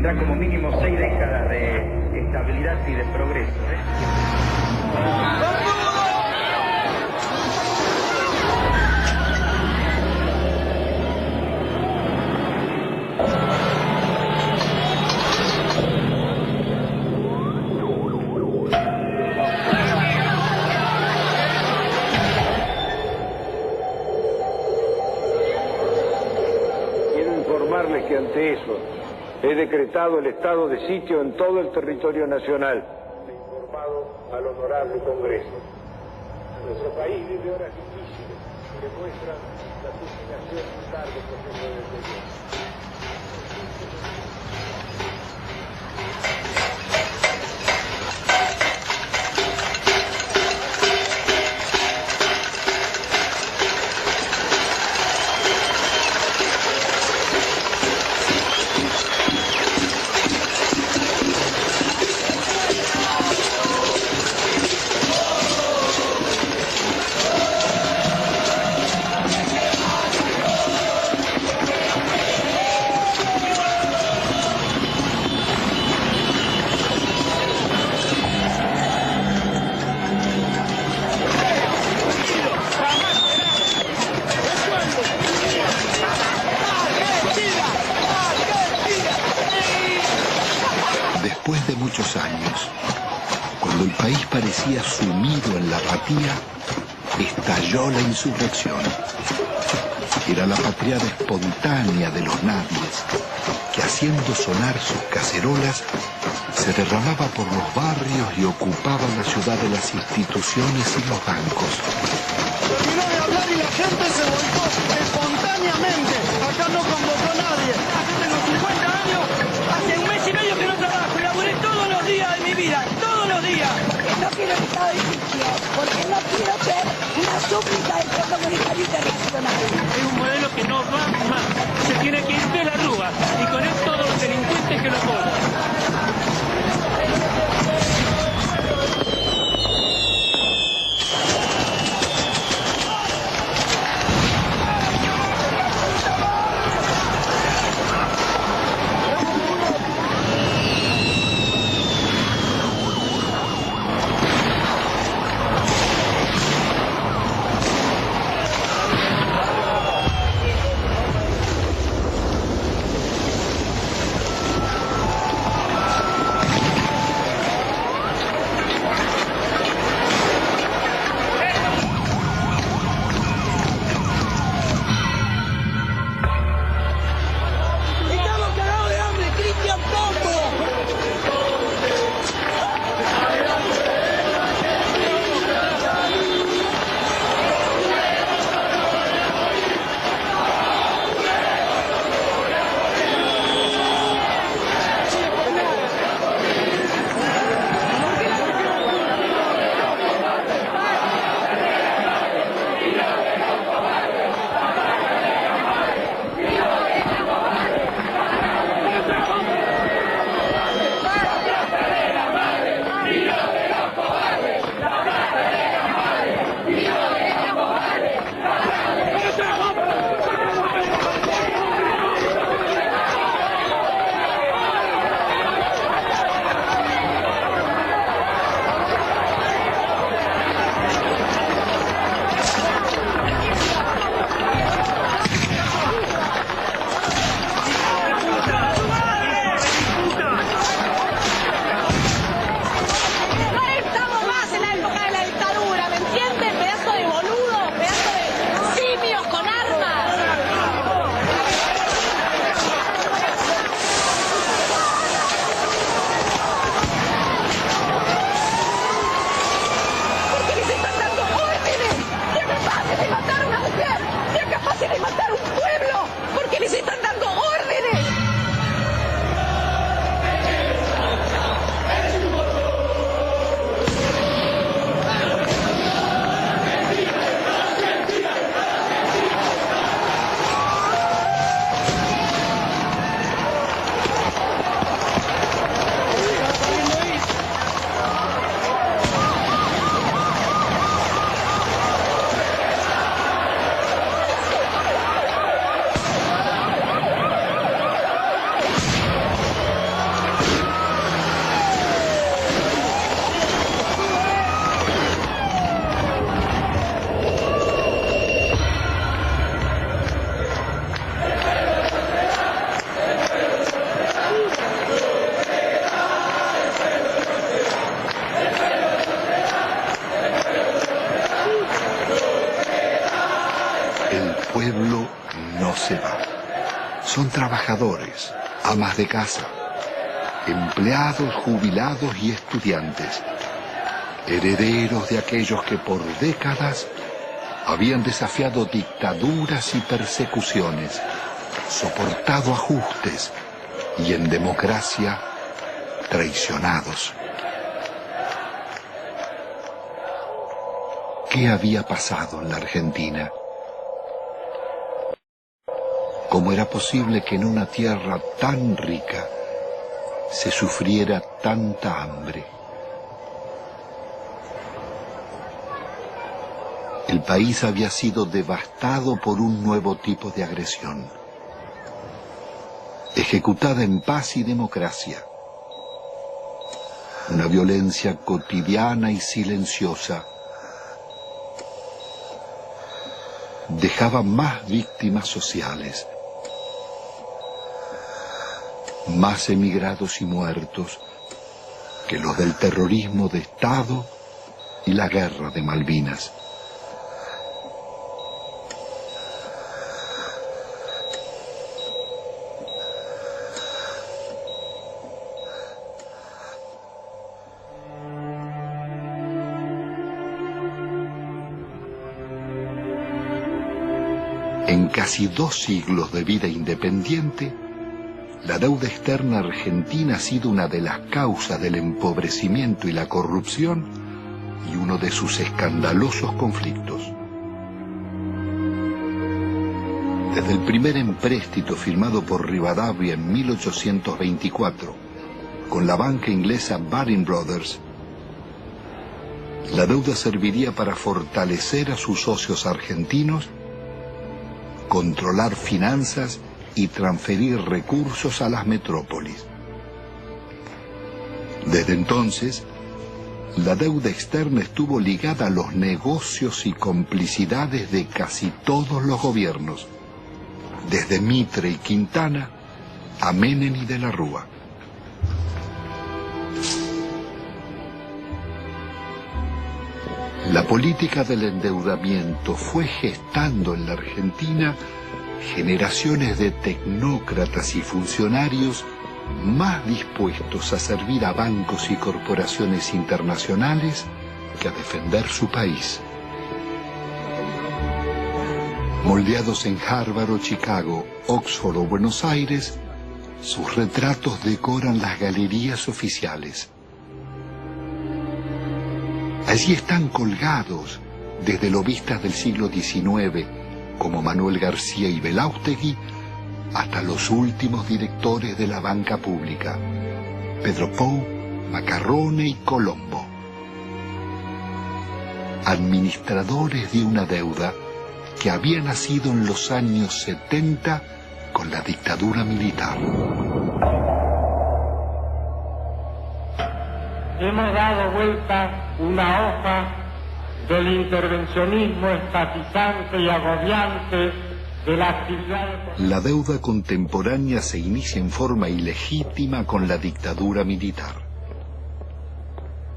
tendrá como mínimo 6 décadas de estabilidad y de progreso. Que ante eso he decretado el estado de sitio en todo el territorio nacional. He informado al honorable Congreso. Nuestro país vive horas difíciles que demuestran la culminación de un largo proceso de deterioro. Después de muchos años, cuando el país parecía sumido en la apatía, estalló la insurrección. Era la patriada espontánea de los nadies, que haciendo sonar sus cacerolas, se derramaba por los barrios y ocupaba la ciudad de las instituciones y los bancos. Terminó de hablar y la gente se volcó espontáneamente. Acá no convocó a nadie. Yo tengo 50 años, hace un mes y medio que no trabajo, laburé todos los días de mi vida, todos los días. No quiero el estado de sitio, porque no quiero ser una súplica del Fondo Monetario Internacional. Es un modelo que no va más, se tiene que ir de la Rúa y con él todos los delincuentes que lo apoyan. pueblo no se va. Son trabajadores, amas de casa, empleados, jubilados y estudiantes, herederos de aquellos que por décadas habían desafiado dictaduras y persecuciones, soportado ajustes y en democracia traicionados. ¿Qué había pasado en la Argentina? ¿Cómo era posible que en una tierra tan rica se sufriera tanta hambre? El país había sido devastado por un nuevo tipo de agresión, ejecutada en paz y democracia. Una violencia cotidiana y silenciosa dejaba más víctimas sociales, más emigrados y muertos que los del terrorismo de Estado y la guerra de Malvinas. En casi 2 siglos de vida independiente, la deuda externa argentina ha sido una de las causas del empobrecimiento y la corrupción y uno de sus escandalosos conflictos. Desde el primer empréstito firmado por Rivadavia en 1824 con la banca inglesa Baring Brothers, la deuda serviría para fortalecer a sus socios argentinos, controlar finanzas y transferir recursos a las metrópolis. Desde entonces, la deuda externa estuvo ligada a los negocios y complicidades de casi todos los gobiernos, desde Mitre y Quintana a Menem y de la Rúa. La política del endeudamiento fue gestando en la Argentina generaciones de tecnócratas y funcionarios más dispuestos a servir a bancos y corporaciones internacionales que a defender su país. Moldeados en Harvard o Chicago, Oxford o Buenos Aires, sus retratos decoran las galerías oficiales. Allí están colgados desde lobistas del siglo XIX, como Manuel García y Belaustegui, hasta los últimos directores de la banca pública, Pedro Pou, Macarrone y Colombo. Administradores de una deuda que había nacido en los años 70 con la dictadura militar. Hemos dado vuelta una hoja del intervencionismo estatizante y agobiante de la actividad. La deuda contemporánea se inicia en forma ilegítima con la dictadura militar.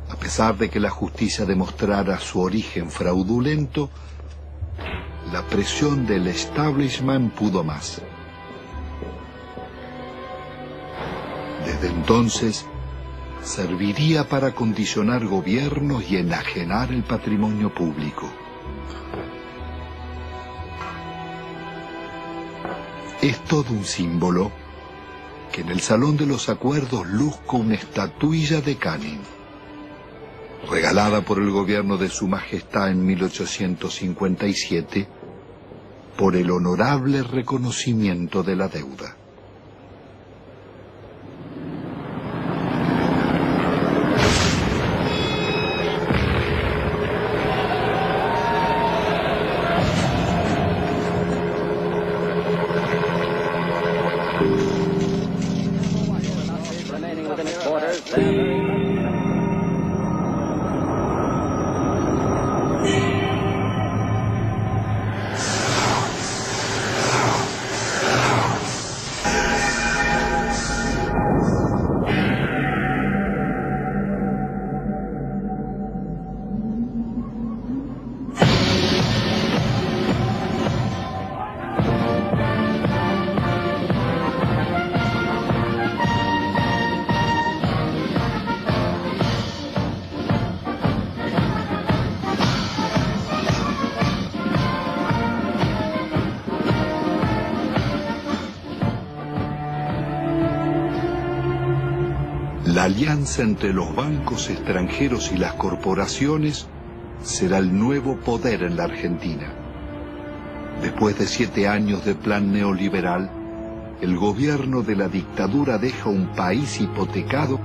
A pesar de que la justicia demostrara su origen fraudulento, la presión del establishment pudo más. Desde entonces, serviría para condicionar gobiernos y enajenar el patrimonio público. Es todo un símbolo que en el Salón de los Acuerdos luzca una estatuilla de Canning, regalada por el gobierno de Su Majestad en 1857, por el honorable reconocimiento de la deuda. alianza entre los bancos extranjeros y las corporaciones será el nuevo poder en la Argentina. Después de 7 años de plan neoliberal, el gobierno de la dictadura deja un país hipotecado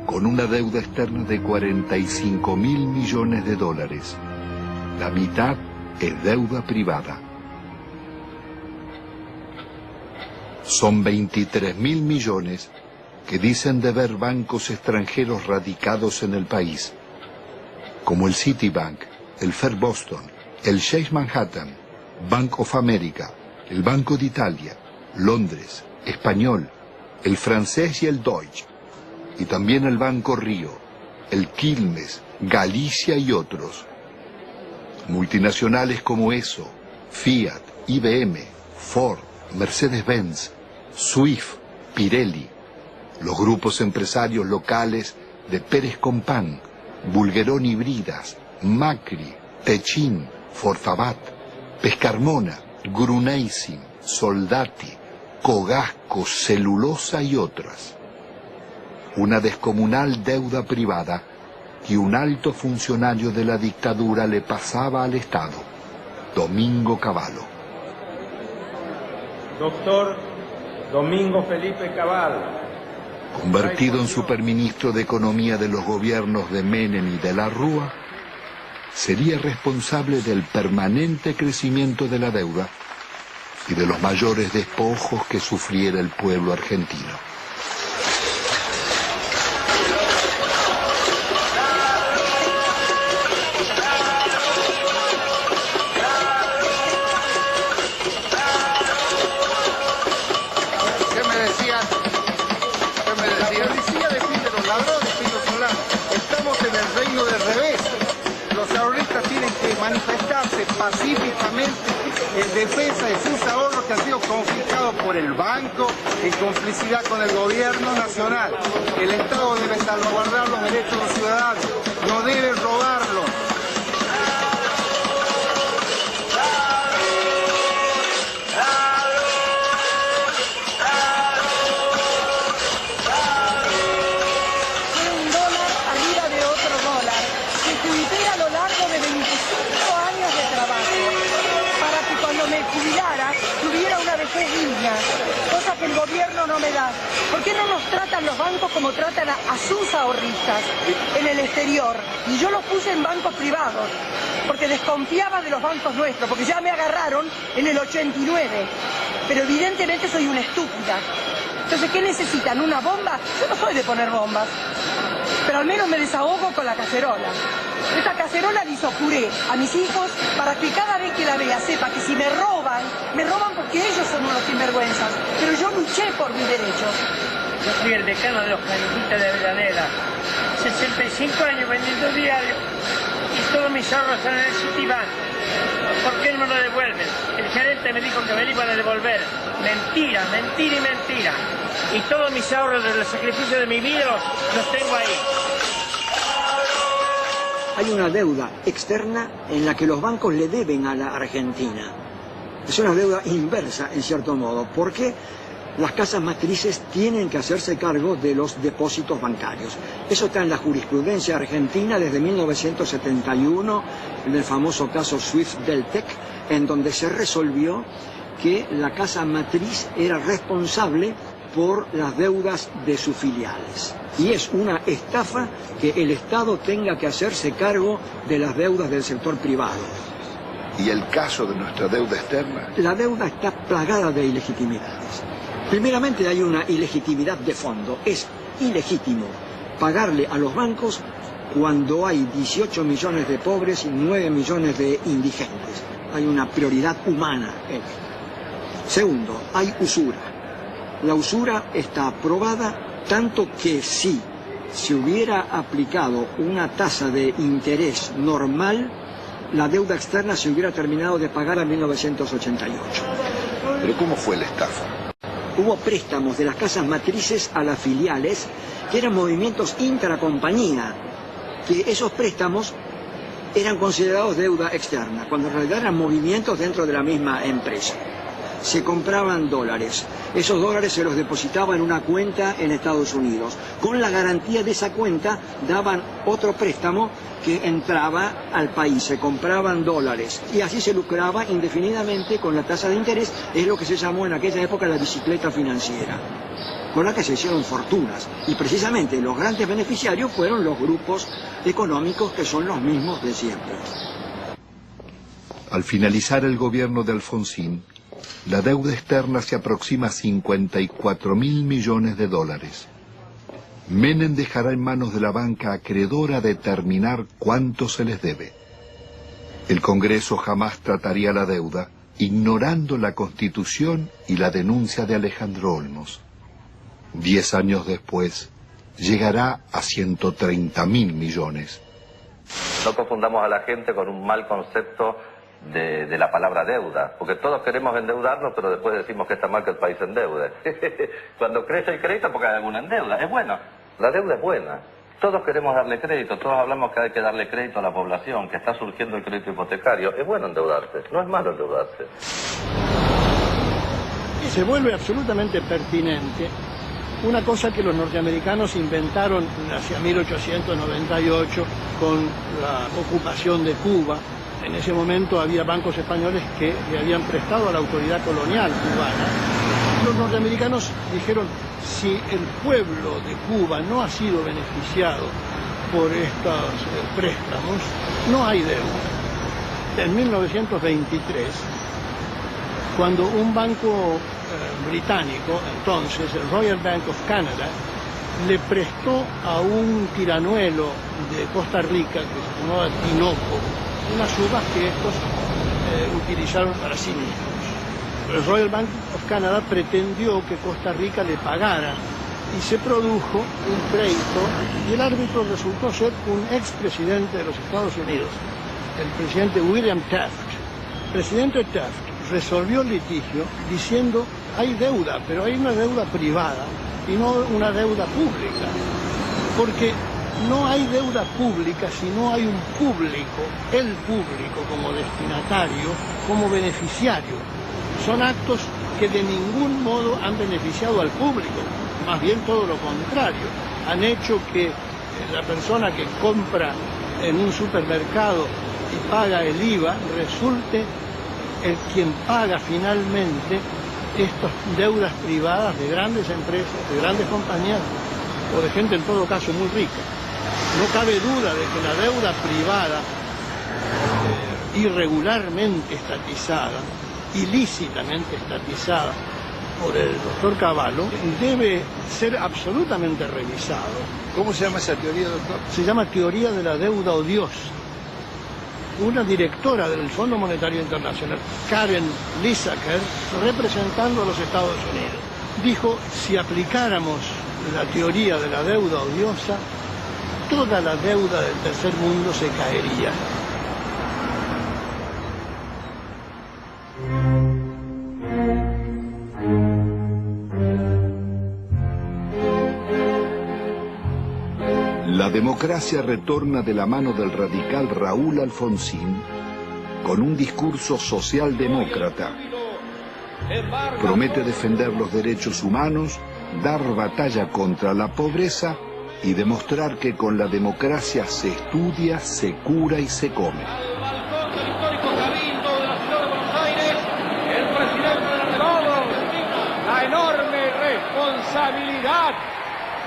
con una deuda externa de 45.000 millones de dólares. La mitad es deuda privada. Son 23.000 millones que dicen deber bancos extranjeros radicados en el país, como el Citibank, el Fair Boston, el Chase Manhattan, Bank of America, el Banco de Italia, Londres, Español, el francés y el Deutsche, y también el Banco Río, el Quilmes, Galicia y otros. Multinacionales como ESO, Fiat, IBM, Ford, Mercedes-Benz, Swift, Pirelli, los grupos empresarios locales de Pérez Compán, Bulguerón y Bridas, Macri, Techin, Forfabat, Pescarmona, Gruneisin, Soldati, Cogasco, Celulosa y otras. Una descomunal deuda privada que un alto funcionario de la dictadura le pasaba al Estado, Domingo Cavallo. Doctor Domingo Felipe Cavallo, Convertido en superministro de Economía de los gobiernos de Menem y de la Rúa, sería responsable del permanente crecimiento de la deuda y de los mayores despojos que sufriera el pueblo argentino. ¿Qué me decían? La policía defiende a los ladrones, Pino Solano. Estamos en el reino del revés. Los ahorristas tienen que manifestarse pacíficamente en defensa de sus ahorros que han sido confiscados por el banco en complicidad con el gobierno nacional. El Estado debe salvaguardar los derechos de los ciudadanos, no debe robarlos. Cosa que el gobierno no me da. ¿Por qué no nos tratan los bancos como tratan a sus ahorristas en el exterior? Y yo los puse en bancos privados, porque desconfiaba de los bancos nuestros, porque ya me agarraron en el 89. Pero evidentemente soy una estúpida. Entonces, ¿qué necesitan? ¿Una bomba? Yo no soy de poner bombas, pero al menos me desahogo con la cacerola. Esta cacerola le hizo puré a mis hijos para que cada vez que la vea sepa que si me roban porque ellos son unos sinvergüenzas. Pero yo luché por mis derechos. Yo fui el decano de los canitistas de Avellaneda. 65 años vendiendo diarios y todos mis ahorros están en el Citibank. ¿Por qué no me lo devuelven? El gerente me dijo que me lo iban a devolver. Mentira, mentira y mentira. Y todos mis ahorros desde el sacrificio de mi vida los tengo ahí. Hay una deuda externa en la que los bancos le deben a la Argentina. Es una deuda inversa, en cierto modo, porque las casas matrices tienen que hacerse cargo de los depósitos bancarios. Eso está en la jurisprudencia argentina desde 1971, en el famoso caso Swift-Deltec, en donde se resolvió que la casa matriz era responsable por las deudas de sus filiales. Y es una estafa que el Estado tenga que hacerse cargo de las deudas del sector privado. ¿Y el caso de nuestra deuda externa? La deuda está plagada de ilegitimidades. Primeramente hay una ilegitimidad de fondo. Es ilegítimo pagarle a los bancos cuando hay 18 millones de pobres y 9 millones de indigentes. Hay una prioridad humana en esto. Segundo, hay usura. La usura está aprobada tanto que si se hubiera aplicado una tasa de interés normal, la deuda externa se hubiera terminado de pagar en 1988. ¿Pero cómo fue la estafa? Hubo préstamos de las casas matrices a las filiales, que eran movimientos intracompañía, que esos préstamos eran considerados deuda externa, cuando en realidad eran movimientos dentro de la misma empresa. se compraban dólares. Esos dólares se los depositaban en una cuenta en Estados Unidos. Con la garantía de esa cuenta daban otro préstamo que entraba al país, se compraban dólares y así se lucraba indefinidamente con la tasa de interés. Es lo que se llamó en aquella época la bicicleta financiera, con la que se hicieron fortunas, y precisamente los grandes beneficiarios fueron los grupos económicos que son los mismos de siempre. Al finalizar el gobierno de Alfonsín, la deuda externa se aproxima a 54.000 millones de dólares. Menem dejará en manos de la banca acreedora determinar cuánto se les debe. El Congreso jamás trataría la deuda, ignorando la Constitución y la denuncia de Alejandro Olmos. 10 años después, llegará a 130.000 millones. No confundamos a la gente con un mal concepto de la palabra deuda, porque todos queremos endeudarnos, pero después decimos que está mal que el país se endeude. Cuando crece el crédito porque hay alguna deuda, es bueno, la deuda es buena. Todos queremos darle crédito, todos hablamos que hay que darle crédito a la población, que está surgiendo el crédito hipotecario. Es bueno endeudarse, no es malo endeudarse. Y se vuelve absolutamente pertinente una cosa que los norteamericanos inventaron hacia 1898 con la ocupación de Cuba. En ese momento había bancos españoles que le habían prestado a la autoridad colonial cubana. Los norteamericanos dijeron, si el pueblo de Cuba no ha sido beneficiado por estos préstamos, no hay deuda. En 1923, cuando un banco británico, entonces el Royal Bank of Canada, le prestó a un tiranuelo de Costa Rica que se llamaba Tinoco unas uvas que estos utilizaron para sí mismos. El Royal Bank of Canada pretendió que Costa Rica le pagara y se produjo un pleito y el árbitro resultó ser un expresidente de los Estados Unidos, el presidente William Taft. El presidente Taft resolvió el litigio diciendo hay deuda, pero hay una deuda privada y no una deuda pública, porque no hay deuda pública si no hay un público, el público como destinatario, como beneficiario. Son actos que de ningún modo han beneficiado al público, más bien todo lo contrario. Han hecho que la persona que compra en un supermercado y paga el IVA resulte el quien paga finalmente estas deudas privadas de grandes empresas, de grandes compañías o de gente en todo caso muy rica. No cabe duda de que la deuda privada irregularmente estatizada, ilícitamente estatizada por el doctor Cavallo, debe ser absolutamente revisado. ¿Cómo se llama esa teoría, doctor? Se llama teoría de la deuda odiosa. Una directora del Fondo Monetario Internacional, Karen Lissaker, representando a los Estados Unidos, dijo, si aplicáramos la teoría de la deuda odiosa, toda la deuda del tercer mundo se caería. La democracia retorna de la mano del radical Raúl Alfonsín con un discurso socialdemócrata. Promete defender los derechos humanos, dar batalla contra la pobreza y demostrar que con la democracia se estudia, se cura y se come. Al balcón del histórico Cabildo de la ciudad de Buenos Aires, el presidente de la República, la enorme responsabilidad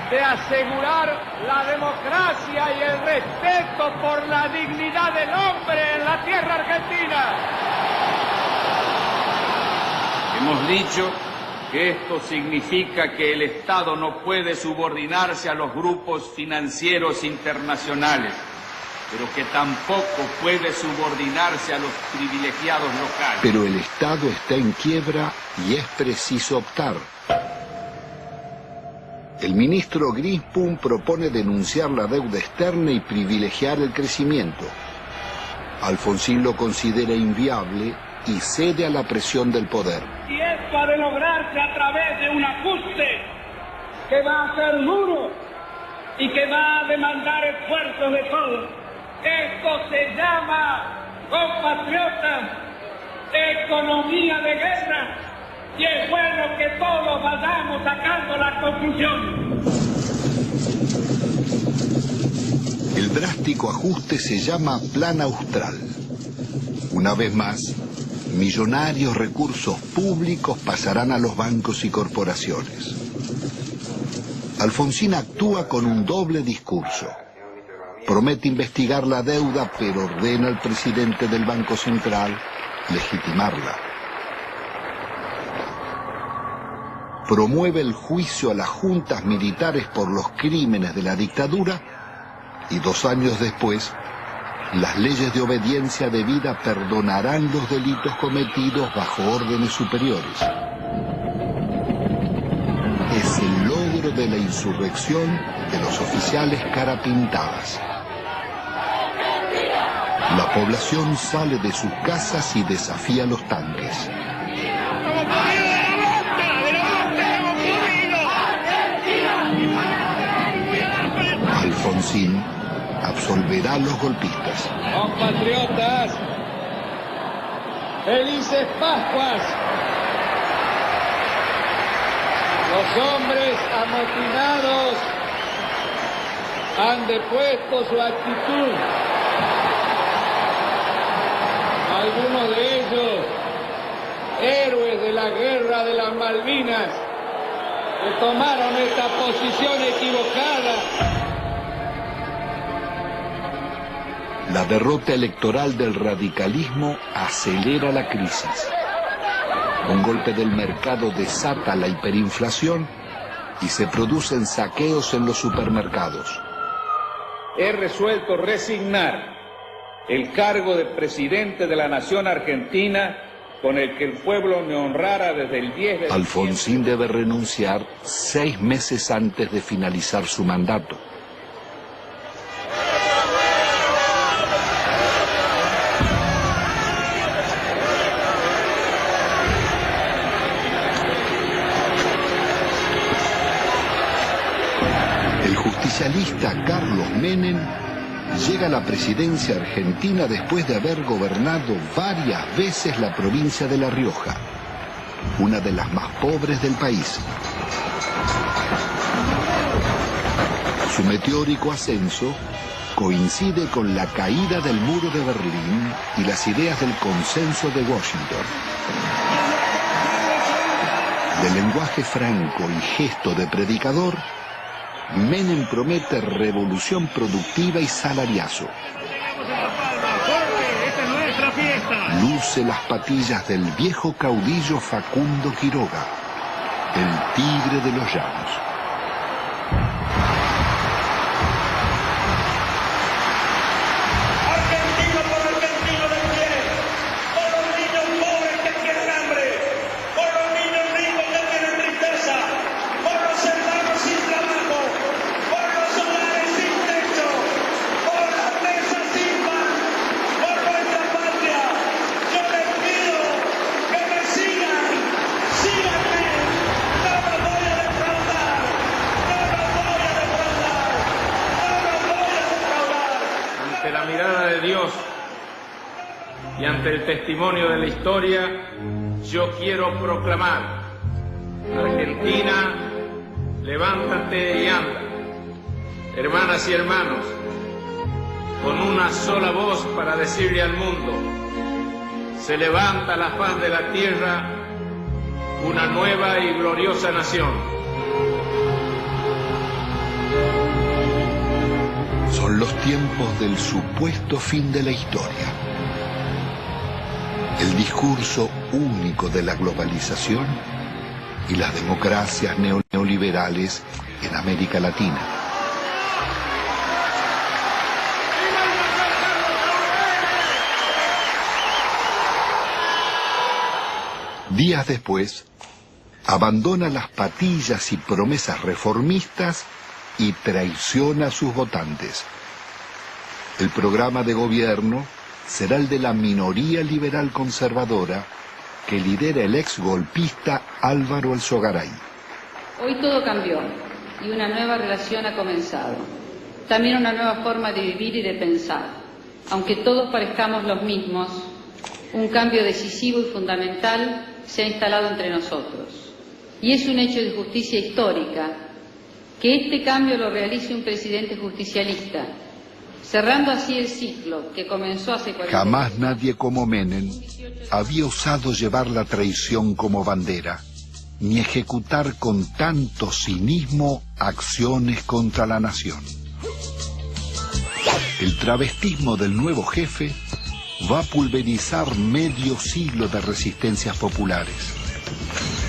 de asegurar la democracia y el respeto por la dignidad del hombre en la tierra argentina. Hemos dicho que esto significa que el Estado no puede subordinarse a los grupos financieros internacionales, pero que tampoco puede subordinarse a los privilegiados locales. Pero el Estado está en quiebra y es preciso optar. El ministro Grispum propone denunciar la deuda externa y privilegiar el crecimiento. Alfonsín lo considera inviable y cede a la presión del poder. Y esto ha de lograrse a través de un ajuste que va a ser duro y que va a demandar esfuerzos de todos. Esto se llama, compatriotas, economía de guerra. Y es bueno que todos vayamos sacando la conclusión. El drástico ajuste se llama Plan Austral. Una vez más, millonarios recursos públicos pasarán a los bancos y corporaciones. Alfonsín actúa con un doble discurso. Promete investigar la deuda, pero ordena al presidente del Banco Central legitimarla. Promueve el juicio a las juntas militares por los crímenes de la dictadura y 2 años después, las leyes de obediencia debida perdonarán los delitos cometidos bajo órdenes superiores. Es el logro de la insurrección de los oficiales carapintadas. La población sale de sus casas y desafía los tanques. Alfonsín absolverá a los golpistas. Compatriotas, felices Pascuas. Los hombres amotinados han depuesto su actitud. Algunos de ellos, héroes de la guerra de las Malvinas, que tomaron esta posición equivocada. La derrota electoral del radicalismo acelera la crisis. Un golpe del mercado desata la hiperinflación y se producen saqueos en los supermercados. He resuelto resignar el cargo de presidente de la nación argentina con el que el pueblo me honrara desde el 10 de Alfonsín debe renunciar 6 meses antes de finalizar su mandato. El justicialista Carlos Menem llega a la presidencia argentina después de haber gobernado varias veces la provincia de La Rioja, una de las más pobres del país. Su meteórico ascenso coincide con la caída del muro de Berlín y las ideas del consenso de Washington. De lenguaje franco y gesto de predicador, Menem promete revolución productiva y salariazo. Luce las patillas del viejo caudillo Facundo Quiroga, el tigre de los llanos. Y ante el testimonio de la historia, yo quiero proclamar: Argentina, levántate y anda. Hermanas y hermanos, con una sola voz para decirle al mundo: se levanta la faz de la tierra una nueva y gloriosa nación. Son los tiempos del supuesto fin de la historia. El discurso único de la globalización y las democracias neoliberales en América Latina. Días después, abandona las patillas y promesas reformistas y traiciona a sus votantes. El programa de gobierno será el de la minoría liberal conservadora que lidera el ex golpista Álvaro Alzogaray. Hoy todo cambió y una nueva relación ha comenzado. También una nueva forma de vivir y de pensar. Aunque todos parezcamos los mismos, un cambio decisivo y fundamental se ha instalado entre nosotros. Y es un hecho de justicia histórica que este cambio lo realice un presidente justicialista, cerrando así el ciclo que comenzó hace 40 años. Jamás nadie como Menem había osado llevar la traición como bandera, ni ejecutar con tanto cinismo acciones contra la nación. El travestismo del nuevo jefe va a pulverizar medio siglo de resistencias populares.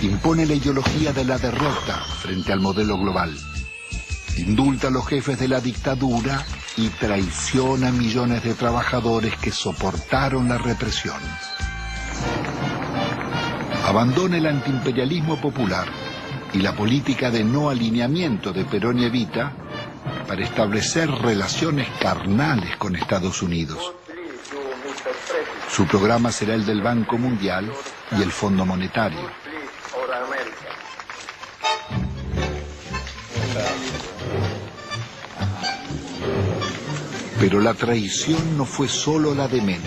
Impone la ideología de la derrota frente al modelo global. Indulta a los jefes de la dictadura y traiciona a millones de trabajadores que soportaron la represión. Abandona el antiimperialismo popular y la política de no alineamiento de Perón y Evita para establecer relaciones carnales con Estados Unidos. Su programa será el del Banco Mundial y el Fondo Monetario. Pero la traición no fue solo la de Menem.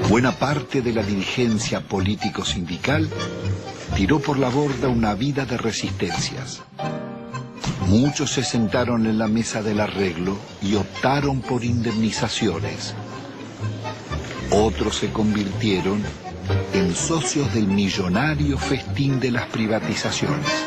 Buena parte de la dirigencia político-sindical tiró por la borda una vida de resistencias. Muchos se sentaron en la mesa del arreglo y optaron por indemnizaciones. Otros se convirtieron en socios del millonario festín de las privatizaciones.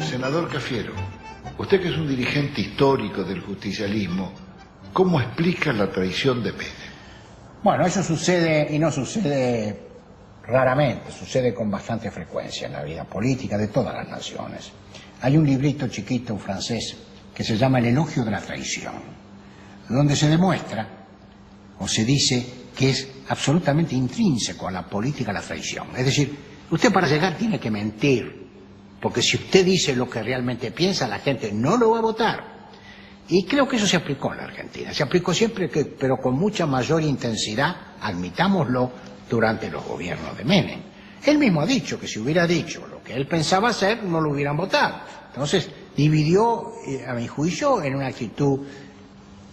Senador Cafiero, usted que es un dirigente histórico del justicialismo, ¿cómo explica la traición de Menem? Bueno, eso sucede, y no sucede raramente, sucede con bastante frecuencia en la vida política de todas las naciones. Hay un librito chiquito francés que se llama El elogio de la traición, donde se demuestra o se dice que es absolutamente intrínseco a la política la traición. Es decir, usted para llegar tiene que mentir, porque si usted dice lo que realmente piensa, la gente no lo va a votar. Y creo que eso se aplicó en la Argentina, se aplicó siempre, pero con mucha mayor intensidad, admitámoslo, durante los gobiernos de Menem. Él mismo ha dicho que si hubiera dicho lo que él pensaba hacer, no lo hubieran votado. Entonces, dividió, a mi juicio, en una actitud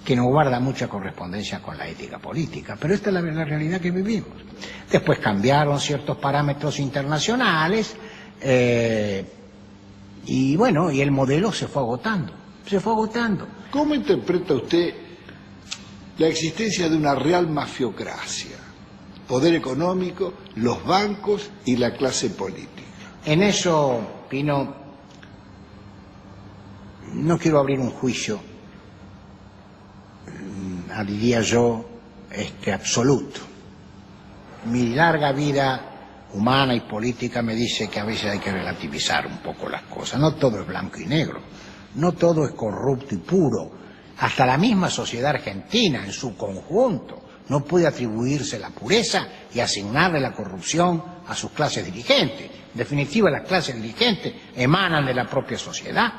que no guarda mucha correspondencia con la ética política. Pero esta es la realidad que vivimos. Después cambiaron ciertos parámetros internacionales, y bueno, y el modelo se fue agotando. Se fue agotando. ¿Cómo interpreta usted la existencia de una real mafiocracia? Poder económico, los bancos y la clase política. En eso, Pino, no quiero abrir un juicio, diría yo, absoluto. Mi larga vida humana y política me dice que a veces hay que relativizar un poco las cosas. No todo es blanco y negro. No todo es corrupto y puro. Hasta la misma sociedad argentina en su conjunto no puede atribuirse la pureza y asignarle la corrupción a sus clases dirigentes. En definitiva, las clases dirigentes emanan de la propia sociedad.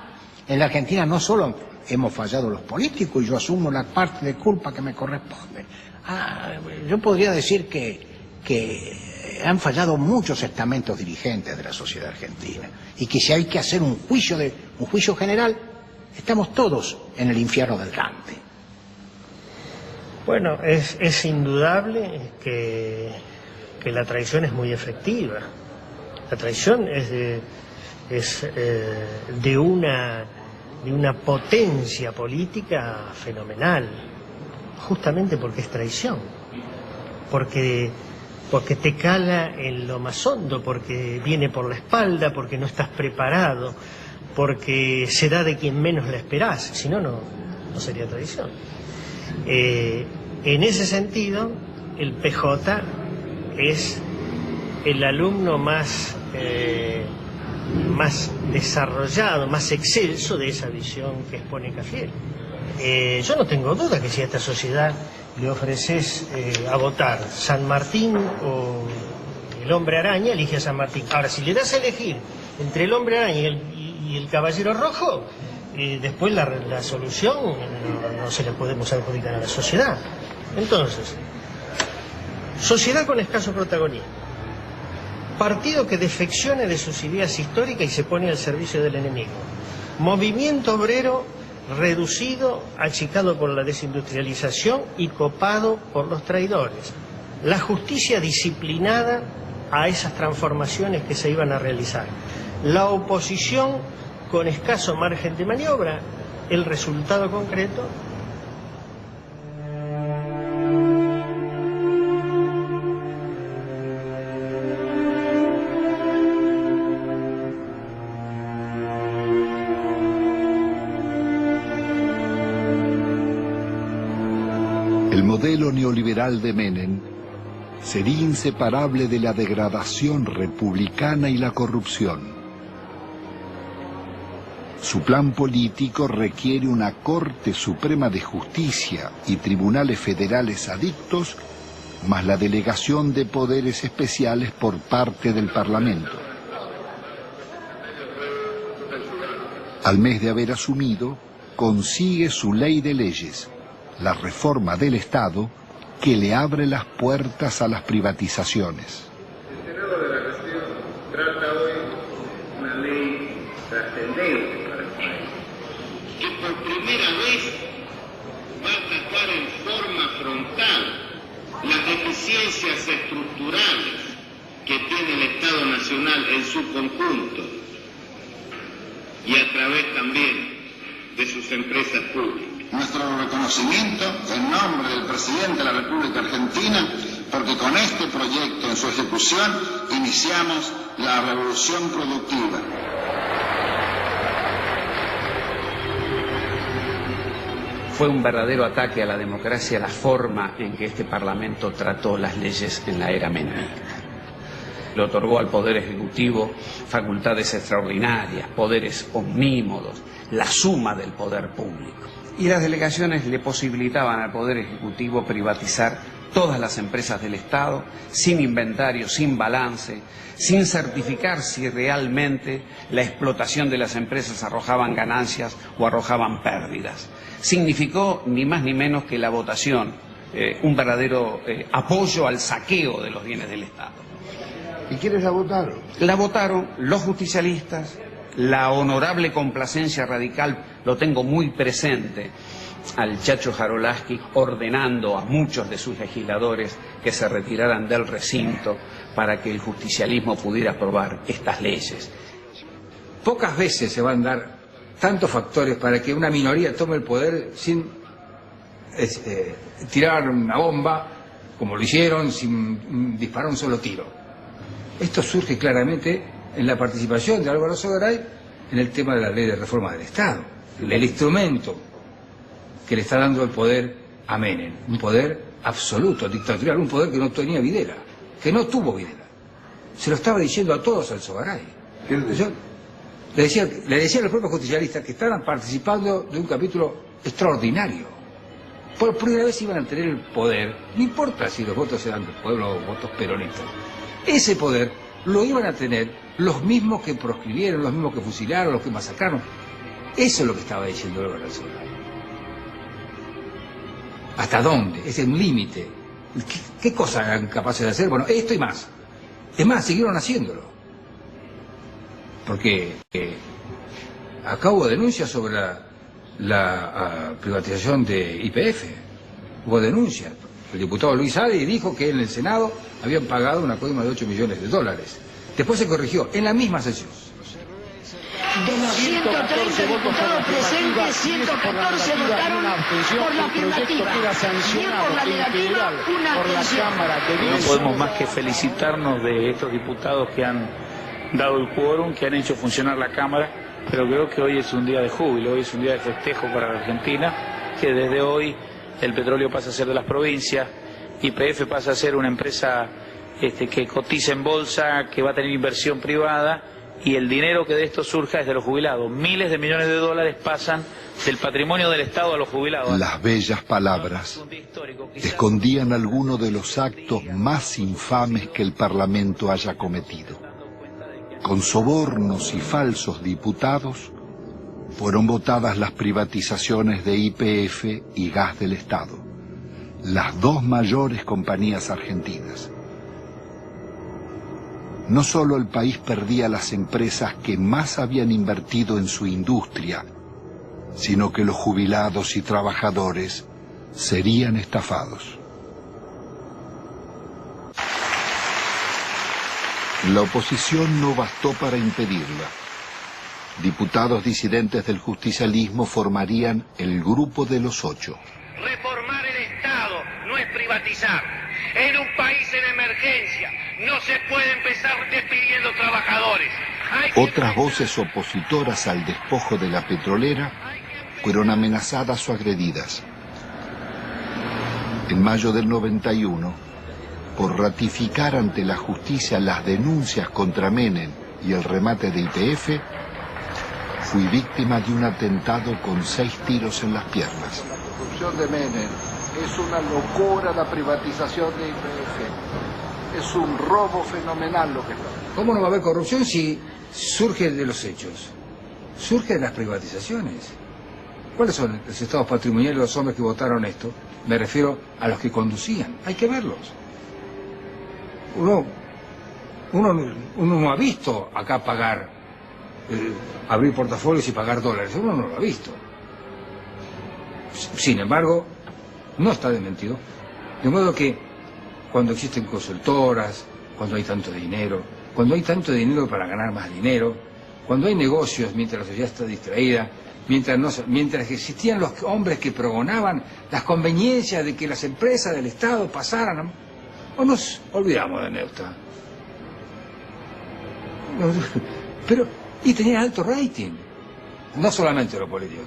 En la Argentina no solo hemos fallado los políticos, y yo asumo la parte de culpa que me corresponde. Yo podría decir que han fallado muchos estamentos dirigentes de la sociedad argentina, y que si hay que hacer un juicio general, estamos todos en el infierno del Dante. Bueno, es indudable que la traición es muy efectiva. La traición es de una potencia política fenomenal, justamente porque es traición, porque te cala en lo más hondo, porque viene por la espalda, porque no estás preparado, porque se da de quien menos la esperás, si no, no sería traición. En ese sentido, el PJ es el alumno más desarrollado, más excelso de esa visión que expone Cafiero. Yo no tengo duda que si a esta sociedad le ofreces a votar San Martín o el Hombre Araña, elige a San Martín. Ahora, si le das a elegir entre el Hombre Araña y el Caballero Rojo, después la solución no se la podemos adjudicar a la sociedad. Entonces, Sociedad con escaso protagonismo. Partido que defecciona de sus ideas históricas y se pone al servicio del enemigo. Movimiento obrero reducido, achicado por la desindustrialización y copado por los traidores. La justicia disciplinada a esas transformaciones que se iban a realizar. La oposición con escaso margen de maniobra. El resultado concreto. El modelo neoliberal de Menem sería inseparable de la degradación republicana y la corrupción. Su plan político requiere una Corte Suprema de Justicia y tribunales federales adictos, más la delegación de poderes especiales por parte del Parlamento. Al mes de haber asumido, consigue su ley de leyes, la reforma del Estado, que le abre las puertas a las privatizaciones. El Senado de la Nación trata hoy una ley trascendente para el país, que por primera vez va a atacar en forma frontal las deficiencias estructurales que tiene el Estado Nacional en su conjunto y a través también de sus empresas públicas. Nuestro reconocimiento en nombre del presidente de la República Argentina, porque con este proyecto en su ejecución iniciamos la revolución productiva. Fue un verdadero ataque a la democracia la forma en que este Parlamento trató las leyes en la era menemista. Le otorgó al Poder Ejecutivo facultades extraordinarias, poderes omnímodos, la suma del poder público. Y las delegaciones le posibilitaban al Poder Ejecutivo privatizar todas las empresas del Estado, sin inventario, sin balance, sin certificar si realmente la explotación de las empresas arrojaban ganancias o arrojaban pérdidas. Significó ni más ni menos que la votación, un verdadero apoyo al saqueo de los bienes del Estado. ¿Y quiénes la votaron? La votaron los justicialistas, la honorable complacencia radical, lo tengo muy presente, al Chacho Jarolaski ordenando a muchos de sus legisladores que se retiraran del recinto para que el justicialismo pudiera aprobar estas leyes. Pocas veces se van a dar tantos factores para que una minoría tome el poder sin tirar una bomba, como lo hicieron, sin disparar un solo tiro. Esto surge claramente en la participación de Álvaro Sogaray en el tema de la ley de reforma del Estado. El instrumento que le está dando el poder a Menem, un poder absoluto, dictatorial, un poder que no tenía Videla, que no tuvo Videla. Se lo estaba diciendo a todos al Sogaray. Le decía a los propios justicialistas que estaban participando de un capítulo extraordinario. Por primera vez iban a tener el poder, no importa si los votos eran del pueblo o votos peronistas. Ese poder lo iban a tener los mismos que proscribieron, los mismos que fusilaron, los que masacraron. Eso es lo que estaba diciendo Álvaro Sogaray. ¿Hasta dónde? Es un límite. ¿Qué cosas eran capaces de hacer? Bueno, esto y más. Es más, siguieron haciéndolo. Porque acá hubo denuncias sobre la privatización de YPF. Hubo denuncias. El diputado Luis Adi dijo que en el Senado habían pagado una coima de $8 millones. Después se corrigió en la misma sesión. De los 130 diputados presentes, 114 votaron por la afirmativa. Bien por la negativa, una abstención. No podemos más que felicitarnos de estos diputados que han dado el quórum, que han hecho funcionar la Cámara, pero creo que hoy es un día de júbilo, hoy es un día de festejo para la Argentina, que desde hoy el petróleo pasa a ser de las provincias, YPF pasa a ser una empresa que cotiza en bolsa, que va a tener inversión privada, y el dinero que de esto surja es de los jubilados. Miles de millones de dólares pasan del patrimonio del Estado a los jubilados. Las bellas palabras escondían algunos de los actos más infames que el Parlamento haya cometido. Con sobornos y falsos diputados fueron votadas las privatizaciones de YPF y Gas del Estado, las dos mayores compañías argentinas. No solo el país perdía las empresas que más habían invertido en su industria, sino que los jubilados y trabajadores serían estafados. La oposición no bastó para impedirla. Diputados disidentes del justicialismo formarían el Grupo de los Ocho. Reformar el Estado no es privatizar. En un país en emergencia no se puede empezar despidiendo trabajadores. Otras voces opositoras al despojo de la petrolera fueron amenazadas o agredidas. En mayo del 91, por ratificar ante la justicia las denuncias contra Menem y el remate de YPF, fui víctima de un atentado con 6 tiros en las piernas. La corrupción de Menem es una locura, la privatización de YPF. Es un robo fenomenal lo que está. ¿Cómo no va a haber corrupción si surge de los hechos? Surge de las privatizaciones. ¿Cuáles son los estados patrimoniales de los hombres que votaron esto? Me refiero a los que conducían. Hay que verlos. Uno no ha visto acá pagar, abrir portafolios y pagar dólares. Uno no lo ha visto. Sin embargo, no está desmentido. De modo que cuando existen consultoras, cuando hay tanto dinero para ganar más dinero, cuando hay negocios mientras la sociedad está distraída, mientras existían los hombres que pregonaban las conveniencias de que las empresas del Estado pasaran, o nos olvidamos de Neusta. Y tenía alto rating, no solamente los políticos,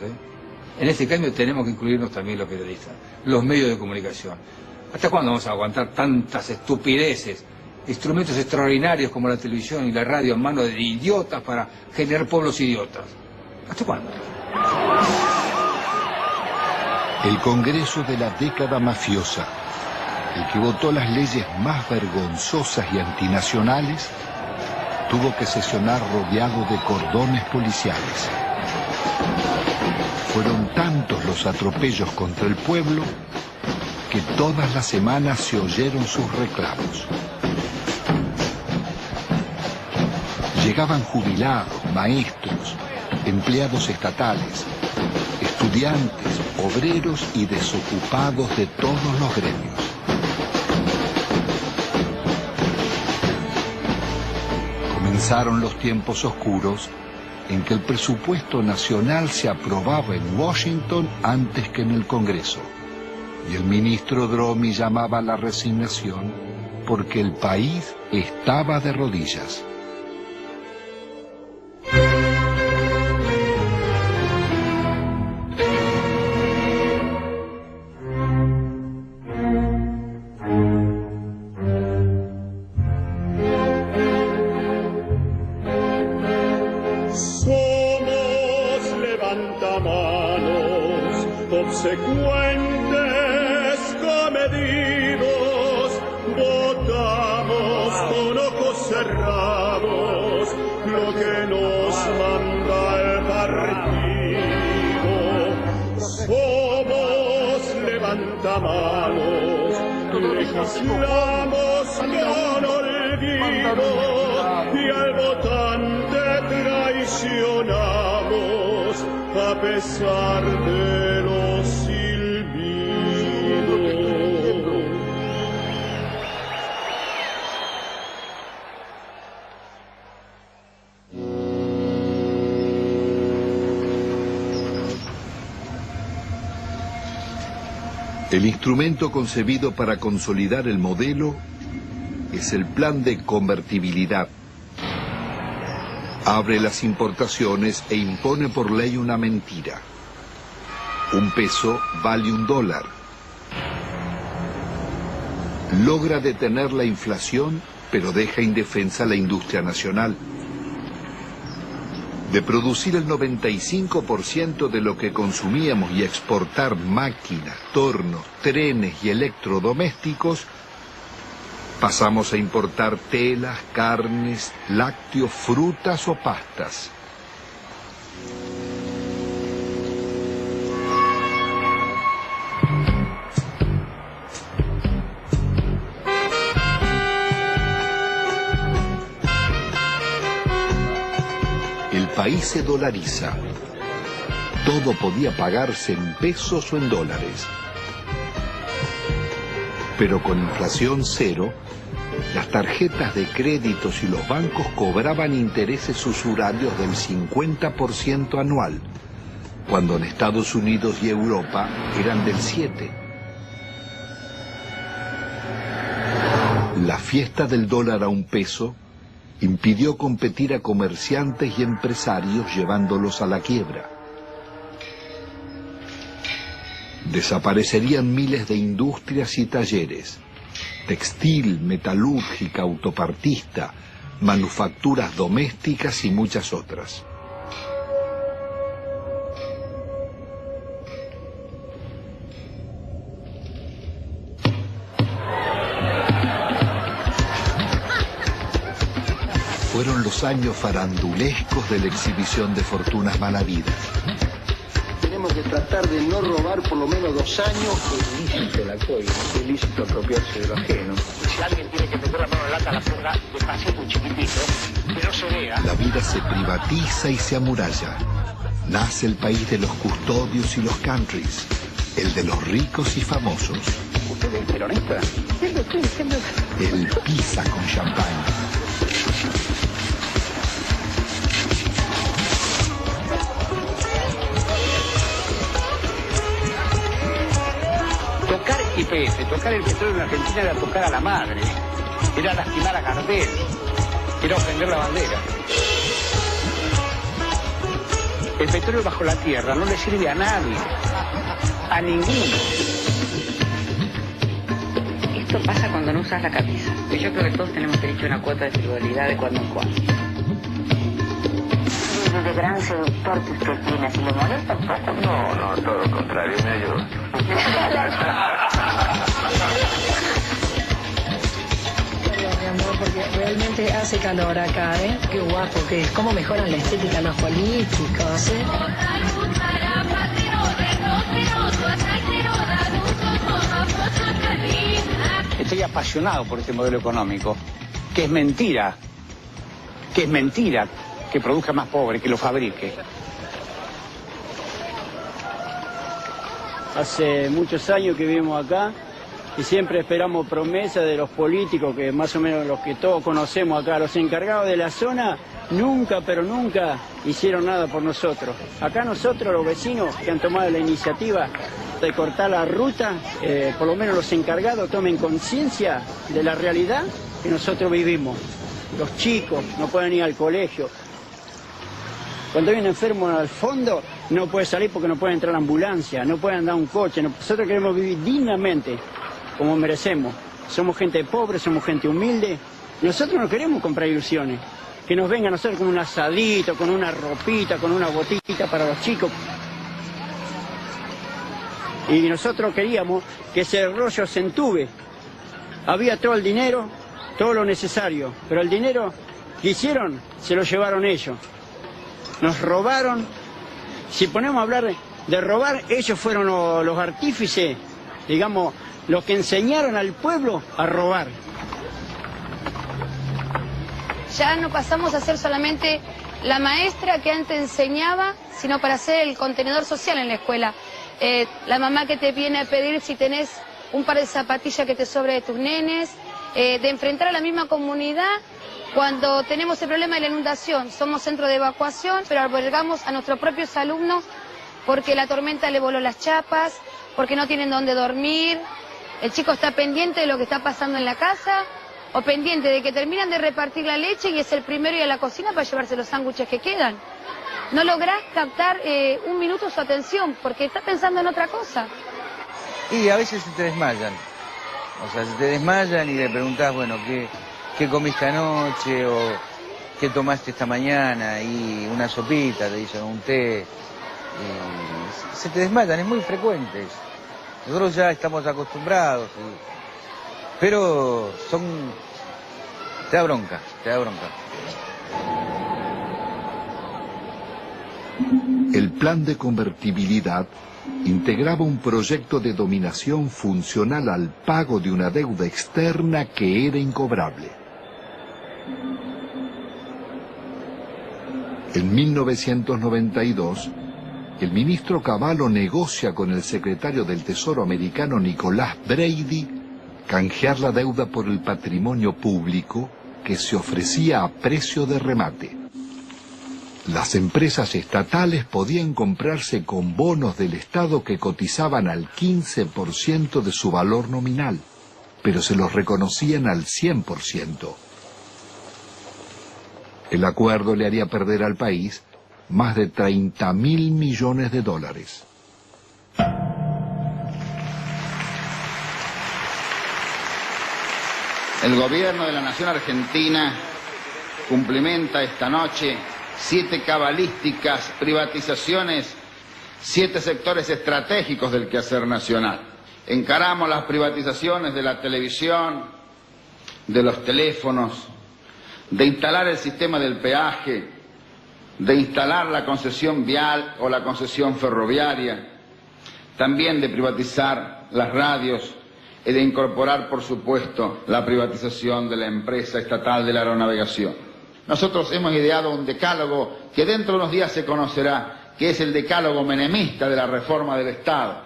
En este cambio tenemos que incluirnos también los periodistas, los medios de comunicación. ¿Hasta cuándo vamos a aguantar tantas estupideces? Instrumentos extraordinarios como la televisión y la radio en manos de idiotas para generar pueblos idiotas. ¿Hasta cuándo? El Congreso de la década mafiosa, el que votó las leyes más vergonzosas y antinacionales, tuvo que sesionar rodeado de cordones policiales. Fueron tantos los atropellos contra el pueblo que todas las semanas se oyeron sus reclamos. Llegaban jubilados, maestros, empleados estatales, estudiantes, obreros y desocupados de todos los gremios. Comenzaron los tiempos oscuros en que el presupuesto nacional se aprobaba en Washington antes que en el Congreso, y el ministro Dromi llamaba a la resignación porque el país estaba de rodillas. Obsecuentes, comedidos, votamos con ojos cerrados lo que nos manda el partido. Somos levantamanos, legislamos con olvido y al votante traicionamos a pesar de los silbidos. El instrumento concebido para consolidar el modelo es el plan de convertibilidad. Abre las importaciones e impone por ley una mentira. Un peso vale $1. Logra detener la inflación, pero deja indefensa la industria nacional. De producir el 95% de lo que consumíamos y exportar máquinas, tornos, trenes y electrodomésticos, pasamos a importar telas, carnes, lácteos, frutas o pastas. país se dolariza. Todo podía pagarse en pesos o en dólares. Pero con inflación cero, las tarjetas de créditos y los bancos cobraban intereses usurarios del 50% anual, cuando en Estados Unidos y Europa eran del 7%. La fiesta del dólar a un peso impidió competir a comerciantes y empresarios llevándolos a la quiebra. Desaparecerían miles de industrias y talleres, textil, metalúrgica, autopartista, manufacturas domésticas y muchas otras. Fueron los años farandulescos de la exhibición de fortunas malavidas. Tenemos que tratar de no robar por lo menos 2 años. Es ilícito la coima, es ilícito apropiarse de lo ajeno. Si alguien tiene que meter la mano en la lata a la ponga despacito, un chiquitito, que no se vea. La vida se privatiza y se amuralla. Nace el país de los custodios y los countries, el de los ricos y famosos. ¿Usted es peronista? El pizza con champán. Tocar YPF, tocar el petróleo en Argentina era tocar a la madre, era lastimar a Gardel, era ofender la bandera. El petróleo bajo la tierra no le sirve a nadie, a ninguno. Esto pasa cuando no usas la camisa. Y yo creo que todos tenemos derecho a una cuota de frivolidad de cuando en cuando. De gran seductor que usted tiene, ¿si le molesta un poco? No, todo lo contrario, me ayuda. Mi amor, porque realmente hace calor acá, ¿eh? Qué guapo que es, cómo mejoran la estética los políticos, ¿eh? Estoy apasionado por este modelo económico, que es mentira, que produzca más pobre, que lo fabrique. Hace muchos años que vivimos acá y siempre esperamos promesas de los políticos, que más o menos los que todos conocemos acá, los encargados de la zona, nunca, pero nunca hicieron nada por nosotros. Acá nosotros, los vecinos que han tomado la iniciativa de cortar la ruta, por lo menos los encargados tomen conciencia de la realidad que nosotros vivimos. Los chicos no pueden ir al colegio. Cuando hay un enfermo al fondo, no puede salir porque no puede entrar a la ambulancia, no puede andar un coche. Nosotros queremos vivir dignamente, como merecemos. Somos gente pobre, somos gente humilde. Nosotros no queremos comprar ilusiones. Que nos vengan a hacer con un asadito, con una ropita, con una botita para los chicos. Y nosotros queríamos que ese rollo se entube. Había todo el dinero, todo lo necesario, pero el dinero que hicieron se lo llevaron ellos. Nos robaron. Si ponemos a hablar de robar, ellos fueron los artífices, digamos, los que enseñaron al pueblo a robar. Ya no pasamos a ser solamente la maestra que antes enseñaba, sino para ser el contenedor social en la escuela. La mamá que te viene a pedir si tenés un par de zapatillas que te sobre de tus nenes, de enfrentar a la misma comunidad cuando tenemos el problema de la inundación. Somos centro de evacuación, pero albergamos a nuestros propios alumnos porque la tormenta le voló las chapas, porque no tienen dónde dormir. El chico está pendiente de lo que está pasando en la casa, o pendiente de que terminan de repartir la leche y es el primero ir a la cocina para llevarse los sándwiches que quedan. No lográs captar un minuto su atención porque está pensando en otra cosa. Y a veces se te desmayan. O sea, se te desmayan y le preguntás, bueno, ¿qué comiste anoche? O ¿qué tomaste esta mañana? Y una sopita, te dicen, un té. Y se te desmayan, es muy frecuente. Nosotros ya estamos acostumbrados. Pero te da bronca, El plan de convertibilidad integraba un proyecto de dominación funcional al pago de una deuda externa que era incobrable. En 1992, el ministro Cavallo negocia con el secretario del Tesoro americano Nicolás Brady canjear la deuda por el patrimonio público que se ofrecía a precio de remate. Las empresas estatales podían comprarse con bonos del Estado que cotizaban al 15% de su valor nominal, pero se los reconocían al 100%. El acuerdo le haría perder al país más de 30.000 millones de dólares. El gobierno de la Nación Argentina cumplimenta esta noche 7 cabalísticas privatizaciones, 7 sectores estratégicos del quehacer nacional. Encaramos las privatizaciones de la televisión, de los teléfonos, de instalar el sistema del peaje, de instalar la concesión vial o la concesión ferroviaria, también de privatizar las radios y de incorporar, por supuesto, la privatización de la empresa estatal de la aeronavegación. Nosotros hemos ideado un decálogo que dentro de unos días se conocerá, que es el decálogo menemista de la reforma del Estado.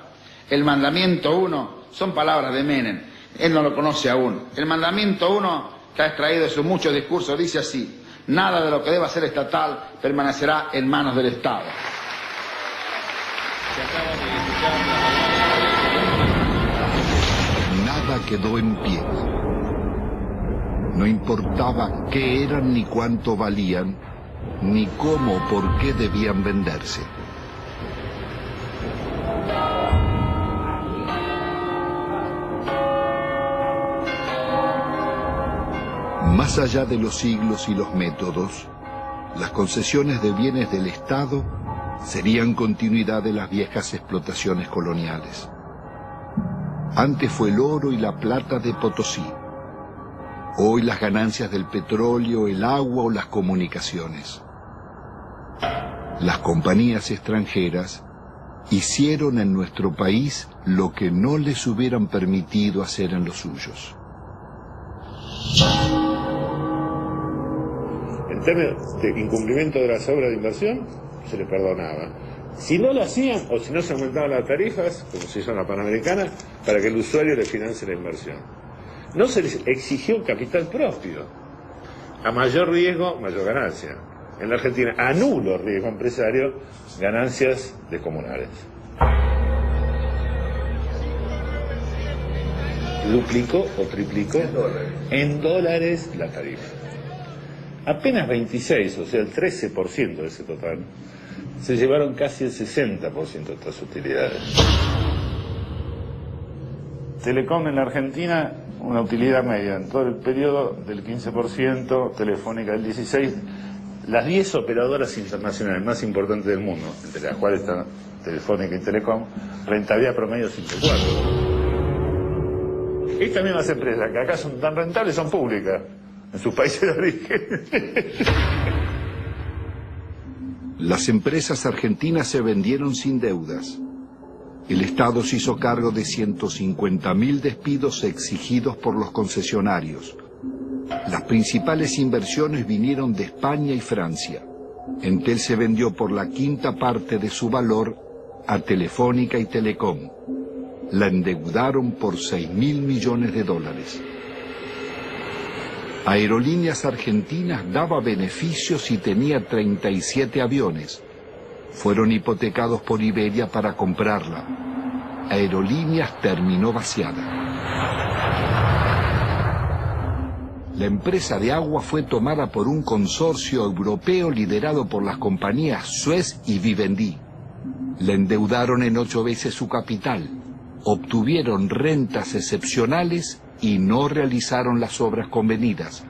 El mandamiento 1 son palabras de Menem, él no lo conoce aún. El mandamiento 1, que ha extraído de sus muchos discursos, dice así: nada de lo que deba ser estatal permanecerá en manos del Estado. Nada quedó en pie. No importaba qué eran ni cuánto valían, ni cómo o por qué debían venderse. Más allá de los siglos y los métodos, las concesiones de bienes del Estado serían continuidad de las viejas explotaciones coloniales. Antes fue el oro y la plata de Potosí. Hoy las ganancias del petróleo, el agua o las comunicaciones. Las compañías extranjeras hicieron en nuestro país lo que no les hubieran permitido hacer en los suyos. En términos de incumplimiento de las obras de inversión, se les perdonaba. Si no lo hacían, o si no se aumentaban las tarifas, como se hizo en la Panamericana, para que el usuario le financie la inversión. No se les exigió capital propio. A mayor riesgo, mayor ganancia. En la Argentina, a nulo riesgo empresario, ganancias descomunales. Duplicó o triplicó en dólares la tarifa. Apenas 26, o sea el 13% de ese total, se llevaron casi el 60% de estas utilidades. Telecom en la Argentina, una utilidad media en todo el periodo del 15%, Telefónica del 16%, las 10 operadoras internacionales más importantes del mundo, entre las cuales están Telefónica y Telecom, rentabilidad promedio 5,4. Estas mismas empresas que acá son tan rentables son públicas en sus países de origen. Las empresas argentinas se vendieron sin deudas. El Estado se hizo cargo de 150.000 despidos exigidos por los concesionarios. Las principales inversiones vinieron de España y Francia. Entel se vendió por la 1/5 parte de su valor a Telefónica y Telecom. La endeudaron por 6.000 millones de dólares. Aerolíneas Argentinas daba beneficios y tenía 37 aviones. Fueron hipotecados por Iberia para comprarla. Aerolíneas terminó vaciada. La empresa de agua fue tomada por un consorcio europeo liderado por las compañías Suez y Vivendi. La endeudaron en 8 veces su capital. Obtuvieron rentas excepcionales y no realizaron las obras convenidas.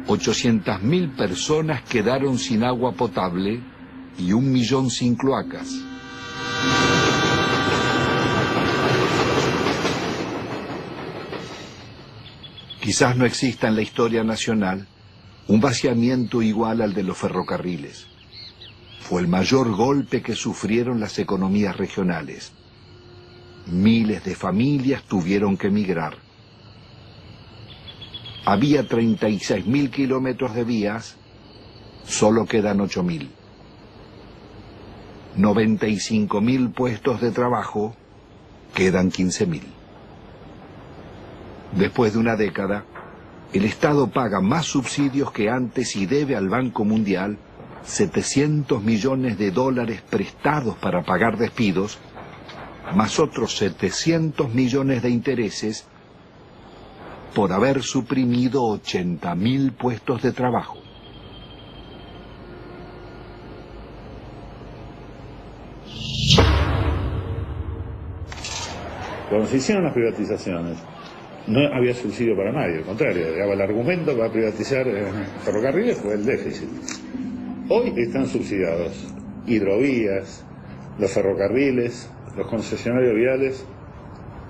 800.000 personas quedaron sin agua potable y 1 millón sin cloacas. Quizás no exista en la historia nacional un vaciamiento igual al de los ferrocarriles. Fue el mayor golpe que sufrieron las economías regionales. Miles de familias tuvieron que emigrar. Había 36.000 kilómetros de vías solo quedan 8.000. 95.000 puestos de trabajo, quedan 15.000. Después de una década, el Estado paga más subsidios que antes y debe al Banco Mundial 700 millones de dólares prestados para pagar despidos, más otros 700 millones de intereses por haber suprimido 80.000 puestos de trabajo. Cuando se hicieron las privatizaciones, no había subsidio para nadie, al contrario, el argumento para privatizar ferrocarriles fue el déficit. Hoy están subsidiados hidrovías, los ferrocarriles, los concesionarios viales.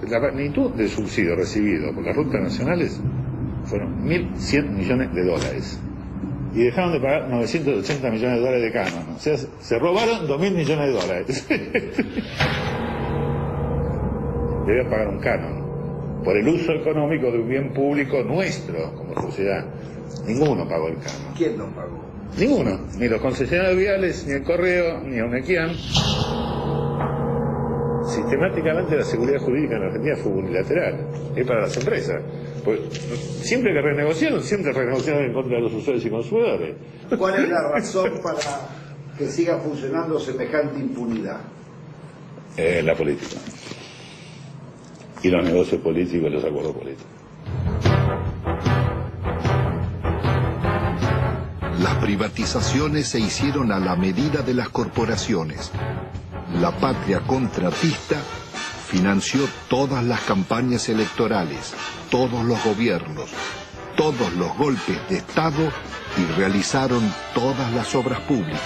La magnitud del subsidio recibido por las rutas nacionales fueron 1.100 millones de dólares. Y dejaron de pagar 980 millones de dólares de canon. O sea, se robaron 2.000 millones de dólares. Debían pagar un canon por el uso económico de un bien público nuestro como sociedad. Ninguno pagó el canon. ¿Quién no pagó? Ninguno, ni los concesionarios viales, ni el Correo, ni Unequian. Sistemáticamente la seguridad jurídica en la Argentina fue unilateral, es para las empresas. Pues siempre que renegociaron en contra de los usuarios y consumidores. ¿Cuál es la razón para que siga funcionando semejante impunidad? La política. Y los negocios políticos y los acuerdos políticos. Las privatizaciones se hicieron a la medida de las corporaciones. La patria contratista financió todas las campañas electorales, todos los gobiernos, todos los golpes de Estado y realizaron todas las obras públicas.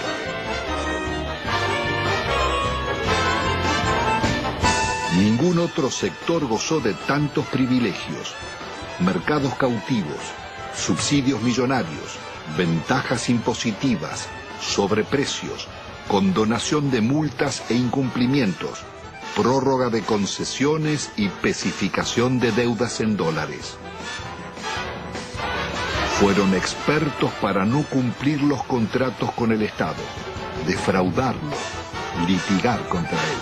Ningún otro sector gozó de tantos privilegios, mercados cautivos, subsidios millonarios, ventajas impositivas, sobreprecios, condonación de multas e incumplimientos, prórroga de concesiones y especificación de deudas en dólares. Fueron expertos para no cumplir los contratos con el Estado, defraudarlo, litigar contra él.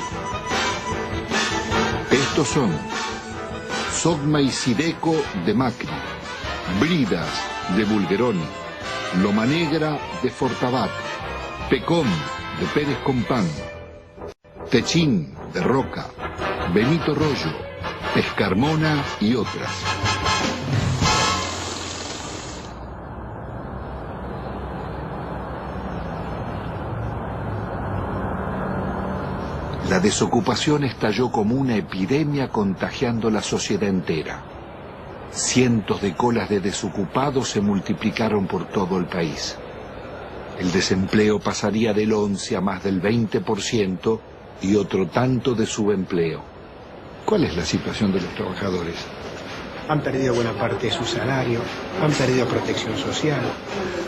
Estos son Sogma y Sideco de Macri, Bridas de Bulgeroni, Loma Negra de Fortabat, Pecom de Pérez Compán, Techín de Roca, Benito Rollo, Pescarmona y otras. La desocupación estalló como una epidemia contagiando la sociedad entera. Cientos de colas de desocupados se multiplicaron por todo el país. El desempleo pasaría del 11 a más del 20% y otro tanto de subempleo. ¿Cuál es la situación de los trabajadores? Han perdido buena parte de su salario, han perdido protección social,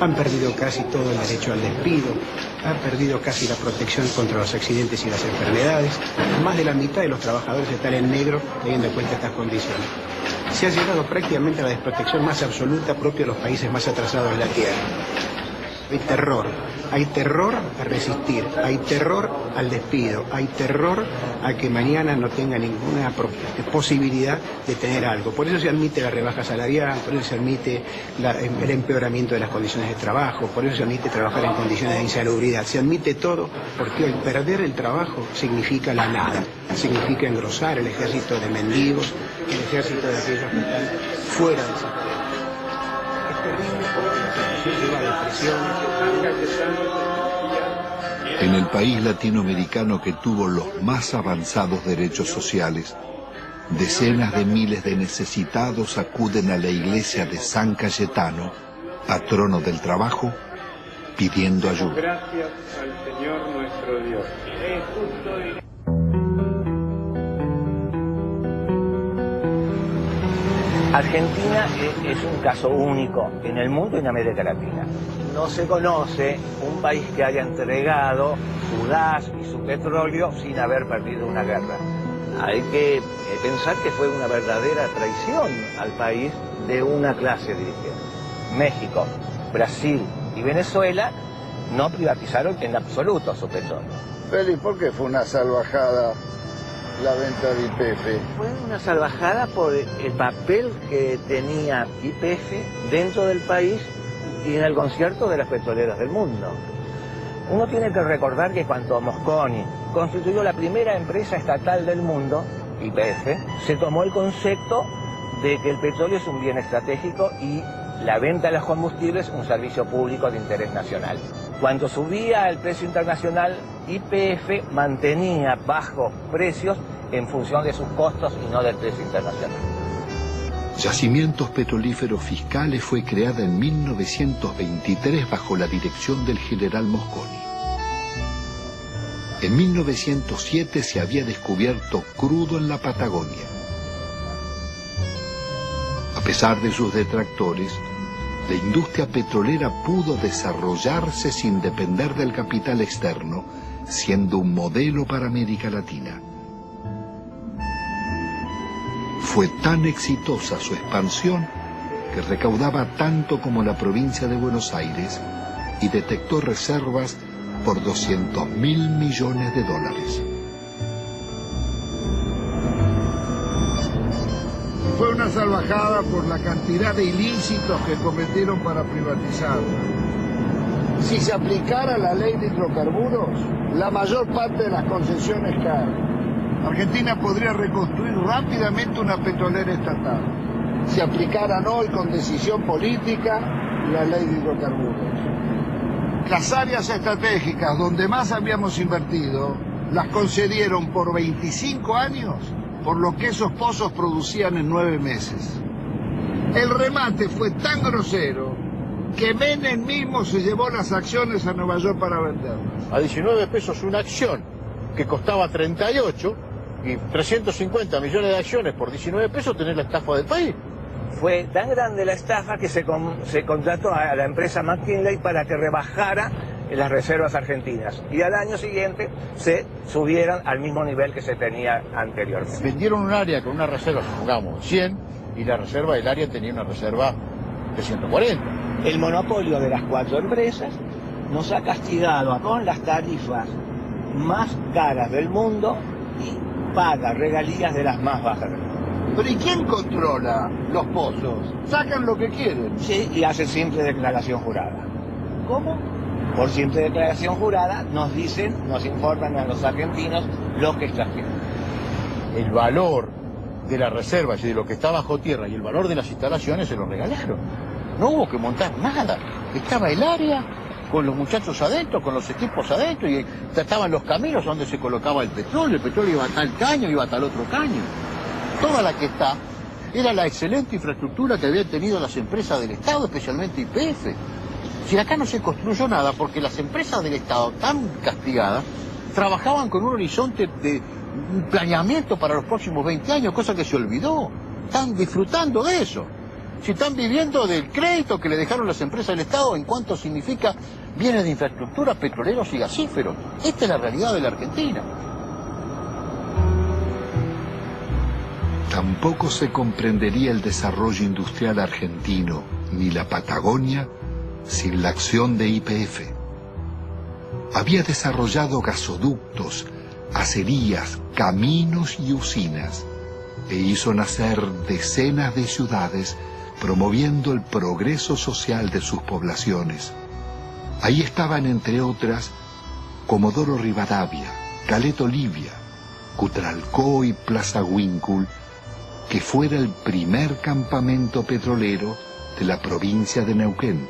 han perdido casi todo el derecho al despido, han perdido casi la protección contra los accidentes y las enfermedades. Más de la mitad de los trabajadores están en negro teniendo en cuenta estas condiciones. Se ha llegado prácticamente a la desprotección más absoluta propia de los países más atrasados de la Tierra. Hay terror a resistir, hay terror al despido, hay terror a que mañana no tenga ninguna posibilidad de tener algo. Por eso se admite la rebaja salarial, por eso se admite el empeoramiento de las condiciones de trabajo, por eso se admite trabajar en condiciones de insalubridad. Se admite todo porque el perder el trabajo significa la nada, significa engrosar el ejército de mendigos, el ejército de aquellos que están fuera del sistema. Es terrible porque la situación lleva a depresión. En el país latinoamericano que tuvo los más avanzados derechos sociales, decenas de miles de necesitados acuden a la iglesia de San Cayetano, patrono del trabajo, pidiendo ayuda. Gracias al Señor nuestro Dios. Es justo y... Argentina es un caso único en el mundo y en América Latina. No se conoce un país que haya entregado su gas y su petróleo sin haber perdido una guerra. Hay que pensar que fue una verdadera traición al país de una clase dirigente. México, Brasil, y Venezuela no privatizaron en absoluto su petróleo. Félix, ¿por qué fue una salvajada la venta de YPF? Fue una salvajada por el papel que tenía YPF dentro del país y en el concierto de las petroleras del mundo. Uno tiene que recordar que cuando Mosconi constituyó la primera empresa estatal del mundo, YPF, se tomó el concepto de que el petróleo es un bien estratégico y la venta de los combustibles un servicio público de interés nacional. Cuando subía el precio internacional, YPF mantenía bajos precios en función de sus costos y no del precio internacional. Yacimientos Petrolíferos Fiscales fue creada en 1923 bajo la dirección del general Mosconi. En 1907 se había descubierto crudo en la Patagonia. A pesar de sus detractores, la industria petrolera pudo desarrollarse sin depender del capital externo, siendo un modelo para América Latina. Fue tan exitosa su expansión que recaudaba tanto como la provincia de Buenos Aires y detectó reservas por $200.000 millones. Fue una salvajada por la cantidad de ilícitos que cometieron para privatizarla. Si se aplicara la ley de hidrocarburos, la mayor parte de las concesiones caen. Argentina podría reconstruir rápidamente una petrolera estatal. Si aplicaran hoy con decisión política la ley de hidrocarburos. Las áreas estratégicas donde más habíamos invertido, las concedieron por 25 años por lo que esos pozos producían en 9 meses. El remate fue tan grosero que Menem mismo se llevó las acciones a Nueva York para venderlas. A 19 pesos una acción que costaba 38 y 350 millones de acciones por 19 pesos tenés la estafa del país. Fue tan grande la estafa que se contrató a la empresa McKinley para que rebajara las reservas argentinas y al año siguiente se subieran al mismo nivel que se tenía anteriormente. Vendieron un área con una reserva, supongamos, 100 y la reserva del área tenía una reserva de 140. El monopolio de las 4 empresas nos ha castigado con las tarifas más caras del mundo y paga regalías de las más bajas del mundo. ¿Pero y quién controla los pozos? Sacan lo que quieren. Sí, y hacen simple declaración jurada. ¿Cómo? Por simple declaración jurada nos dicen, nos informan a los argentinos lo que está haciendo. El valor de las reservas y de lo que está bajo tierra y el valor de las instalaciones se lo regalaron. No hubo que montar nada. Estaba el área con los muchachos adentro, con los equipos adentro y estaban los caminos donde se colocaba el petróleo. El petróleo iba a tal caño, iba a tal otro caño. Toda la que está era la excelente infraestructura que habían tenido las empresas del Estado, especialmente YPF. Si acá no se construyó nada porque las empresas del Estado, tan castigadas, trabajaban con un horizonte de planeamiento para los próximos 20 años, cosa que se olvidó. Están disfrutando de eso. Si están viviendo del crédito que le dejaron las empresas del Estado en cuanto significa bienes de infraestructura, petroleros y gasíferos. Esta es la realidad de la Argentina. Tampoco se comprendería el desarrollo industrial argentino, ni la Patagonia, sin la acción de YPF. Había desarrollado gasoductos, acerías, caminos y usinas, e hizo nacer decenas de ciudades promoviendo el progreso social de sus poblaciones. Ahí estaban, entre otras, Comodoro Rivadavia, Caleta Olivia, Cutralcó y Plaza Huíncul, que fuera el primer campamento petrolero de la provincia de Neuquén.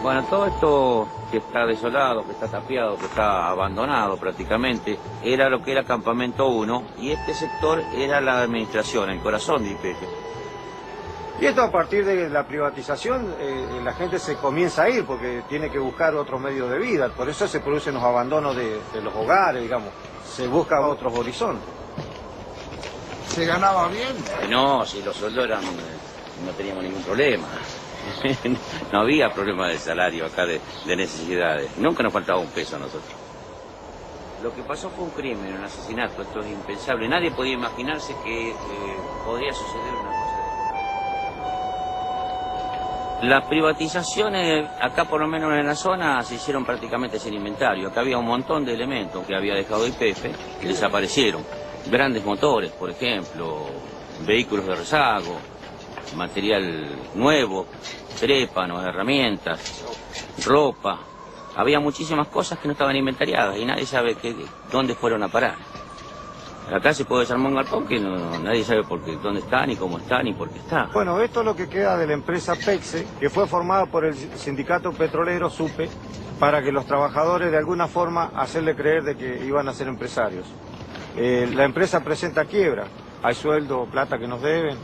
Bueno, todo esto que está desolado, que está tapiado, que está abandonado prácticamente, era lo que era Campamento 1 y este sector era la administración, el corazón de YPF. Y esto a partir de la privatización, la gente se comienza a ir porque tiene que buscar otros medios de vida, por eso se producen los abandonos de los hogares, digamos, se buscan otros horizontes. ¿Se ganaba bien? No, si los sueldos eran, no teníamos ningún problema. No había problema de salario acá, de necesidades. Nunca nos faltaba un peso a nosotros. Lo que pasó fue un crimen, un asesinato. Esto es impensable. Nadie podía imaginarse que podría suceder una cosa. Las privatizaciones, acá por lo menos en la zona, se hicieron prácticamente sin inventario. Acá había un montón de elementos que había dejado YPF y desaparecieron. Grandes motores, por ejemplo, vehículos de rezago, material nuevo, trépanos, herramientas, ropa. Había muchísimas cosas que no estaban inventariadas y nadie sabe dónde fueron a parar. Acá se puede desarmar un galpón que nadie sabe dónde está, ni cómo está, ni por qué está. Bueno, esto es lo que queda de la empresa PEXE, que fue formada por el sindicato petrolero SUPE, para que los trabajadores de alguna forma hacerle creer de que iban a ser empresarios. La empresa presenta quiebra, hay sueldo, plata que nos deben.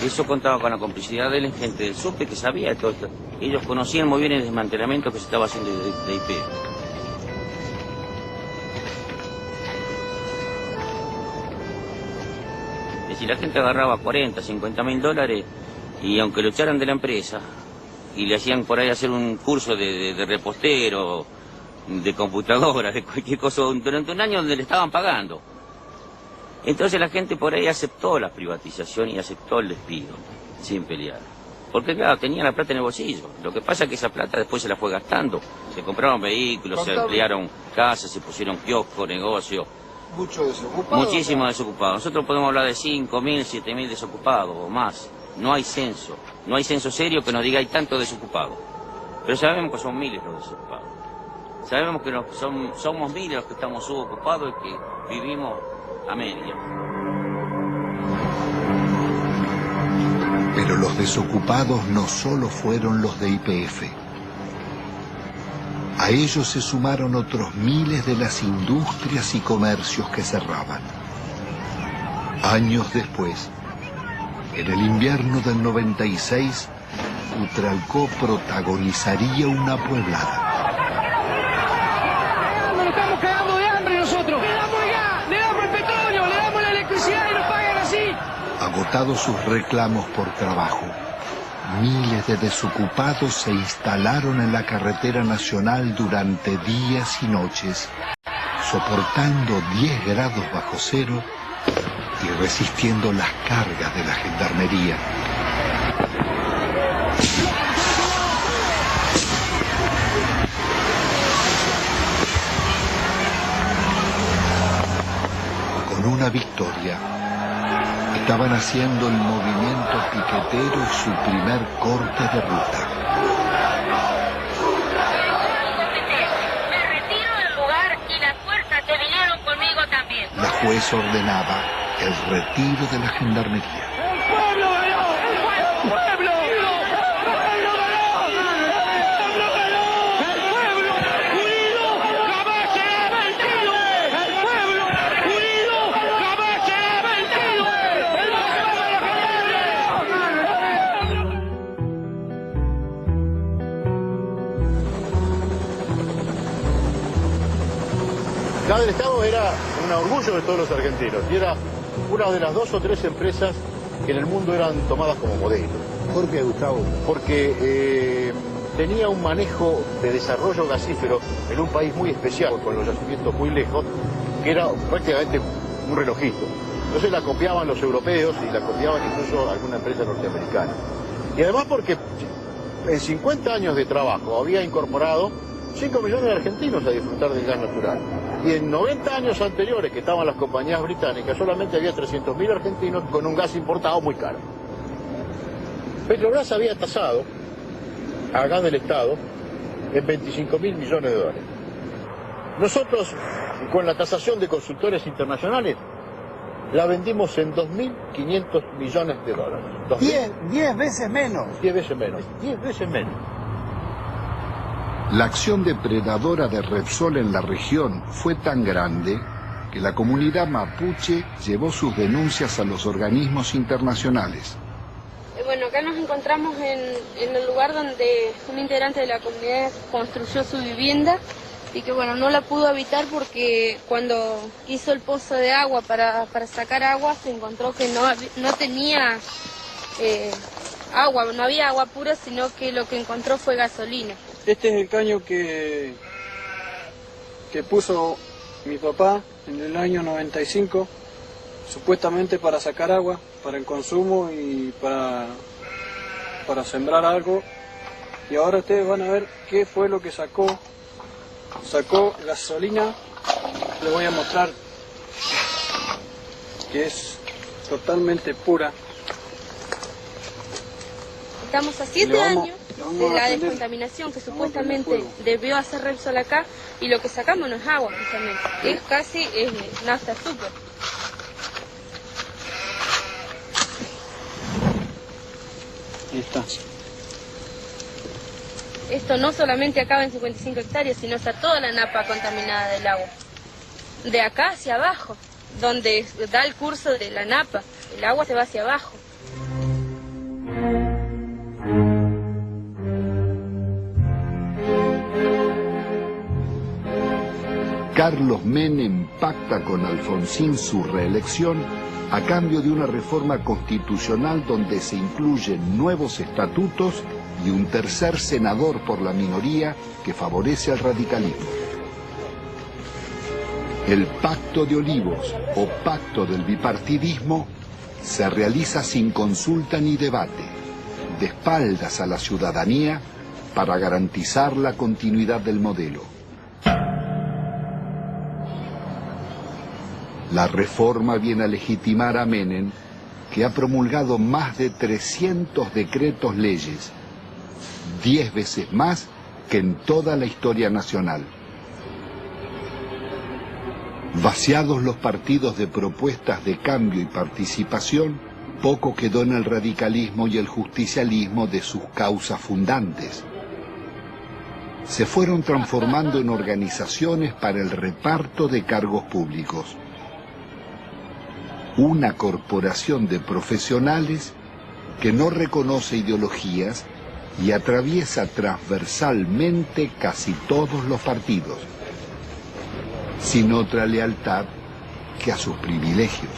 Eso contaba con la complicidad de la gente del SUPE que sabía de todo esto. Ellos conocían muy bien el desmantelamiento que se estaba haciendo de YPF. Si la gente agarraba 40, 50 mil dólares y aunque lo echaran de la empresa y le hacían por ahí hacer un curso de repostero, de computadora, de cualquier cosa, durante un año donde le estaban pagando. Entonces la gente por ahí aceptó la privatización y aceptó el despido, sin pelear. Porque claro, tenía la plata en el bolsillo. Lo que pasa es que esa plata después se la fue gastando. Se compraron vehículos, se ampliaron casas, se pusieron kioscos, negocios. Mucho desocupado. Muchísimo desocupado. Nosotros podemos hablar de 5.000, 7.000 desocupados o más. No hay censo. No hay censo serio que nos diga hay tanto desocupado. Pero sabemos que son miles los desocupados. Sabemos que somos miles los que estamos subocupados y que vivimos a media. Pero los desocupados no solo fueron los de YPF. A ellos se sumaron otros miles de las industrias y comercios que cerraban. Años después, en el invierno del 96, Utralcó protagonizaría una pueblada. Nos estamos cagando de hambre nosotros. Le damos el gas, le damos el petróleo, le damos la electricidad y nos pagan así. Agotados sus reclamos por trabajo, miles de desocupados se instalaron en la carretera nacional durante días y noches, soportando 10 grados bajo cero y resistiendo las cargas de la gendarmería. Con una victoria, estaban haciendo el movimiento piquetero su primer corte de ruta. Me retiro del lugar y las fuerzas que vinieron conmigo también. La jueza ordenaba el retiro de la gendarmería. ¡El pueblo ganó! ¡El pueblo! La del Estado era un orgullo de todos los argentinos y era una de las 2 o 3 empresas que en el mundo eran tomadas como modelo. ¿Por qué, Gustavo? Porque tenía un manejo de desarrollo gasífero en un país muy especial, con los yacimientos muy lejos, que era prácticamente un relojito. Entonces la copiaban los europeos y la copiaban incluso alguna empresa norteamericana. Y además porque en 50 años de trabajo había incorporado 5 millones de argentinos a disfrutar del gas natural. Y en 90 años anteriores que estaban las compañías británicas, solamente había 300.000 argentinos con un gas importado muy caro. Petrobras había tasado a gas del Estado en 25.000 millones de dólares. Nosotros, con la tasación de consultores internacionales, la vendimos en 2.500 millones de dólares. 10 veces menos. 10 veces menos. 10 veces menos. La acción depredadora de Repsol en la región fue tan grande que la comunidad mapuche llevó sus denuncias a los organismos internacionales. Bueno, acá nos encontramos en el lugar donde un integrante de la comunidad construyó su vivienda y que bueno, no la pudo habitar porque cuando hizo el pozo de agua para sacar agua se encontró que no tenía agua, no había agua pura, sino que lo que encontró fue gasolina. Este es el caño que puso mi papá en el año 95, supuestamente para sacar agua, para el consumo y para para sembrar algo. Y ahora ustedes van a ver qué fue lo que sacó. Sacó gasolina. Les voy a mostrar que es totalmente pura. Estamos a 7 años de la descontaminación que supuestamente debió hacer Repsol acá, y lo que sacamos no es agua, justamente. Es casi nafta azúcar. Ahí está. Esto no solamente acaba en 55 hectáreas, sino está toda la napa contaminada del agua. De acá hacia abajo, donde da el curso de la napa, el agua se va hacia abajo. Carlos Menem pacta con Alfonsín su reelección a cambio de una reforma constitucional donde se incluyen nuevos estatutos y un tercer senador por la minoría que favorece al radicalismo. El Pacto de Olivos o Pacto del Bipartidismo se realiza sin consulta ni debate, de espaldas a la ciudadanía para garantizar la continuidad del modelo. La reforma viene a legitimar a Menem, que ha promulgado más de 300 decretos leyes, 10 veces más que en toda la historia nacional. Vaciados los partidos de propuestas de cambio y participación, poco quedó en el radicalismo y el justicialismo de sus causas fundantes. Se fueron transformando en organizaciones para el reparto de cargos públicos. Una corporación de profesionales que no reconoce ideologías y atraviesa transversalmente casi todos los partidos, sin otra lealtad que a sus privilegios.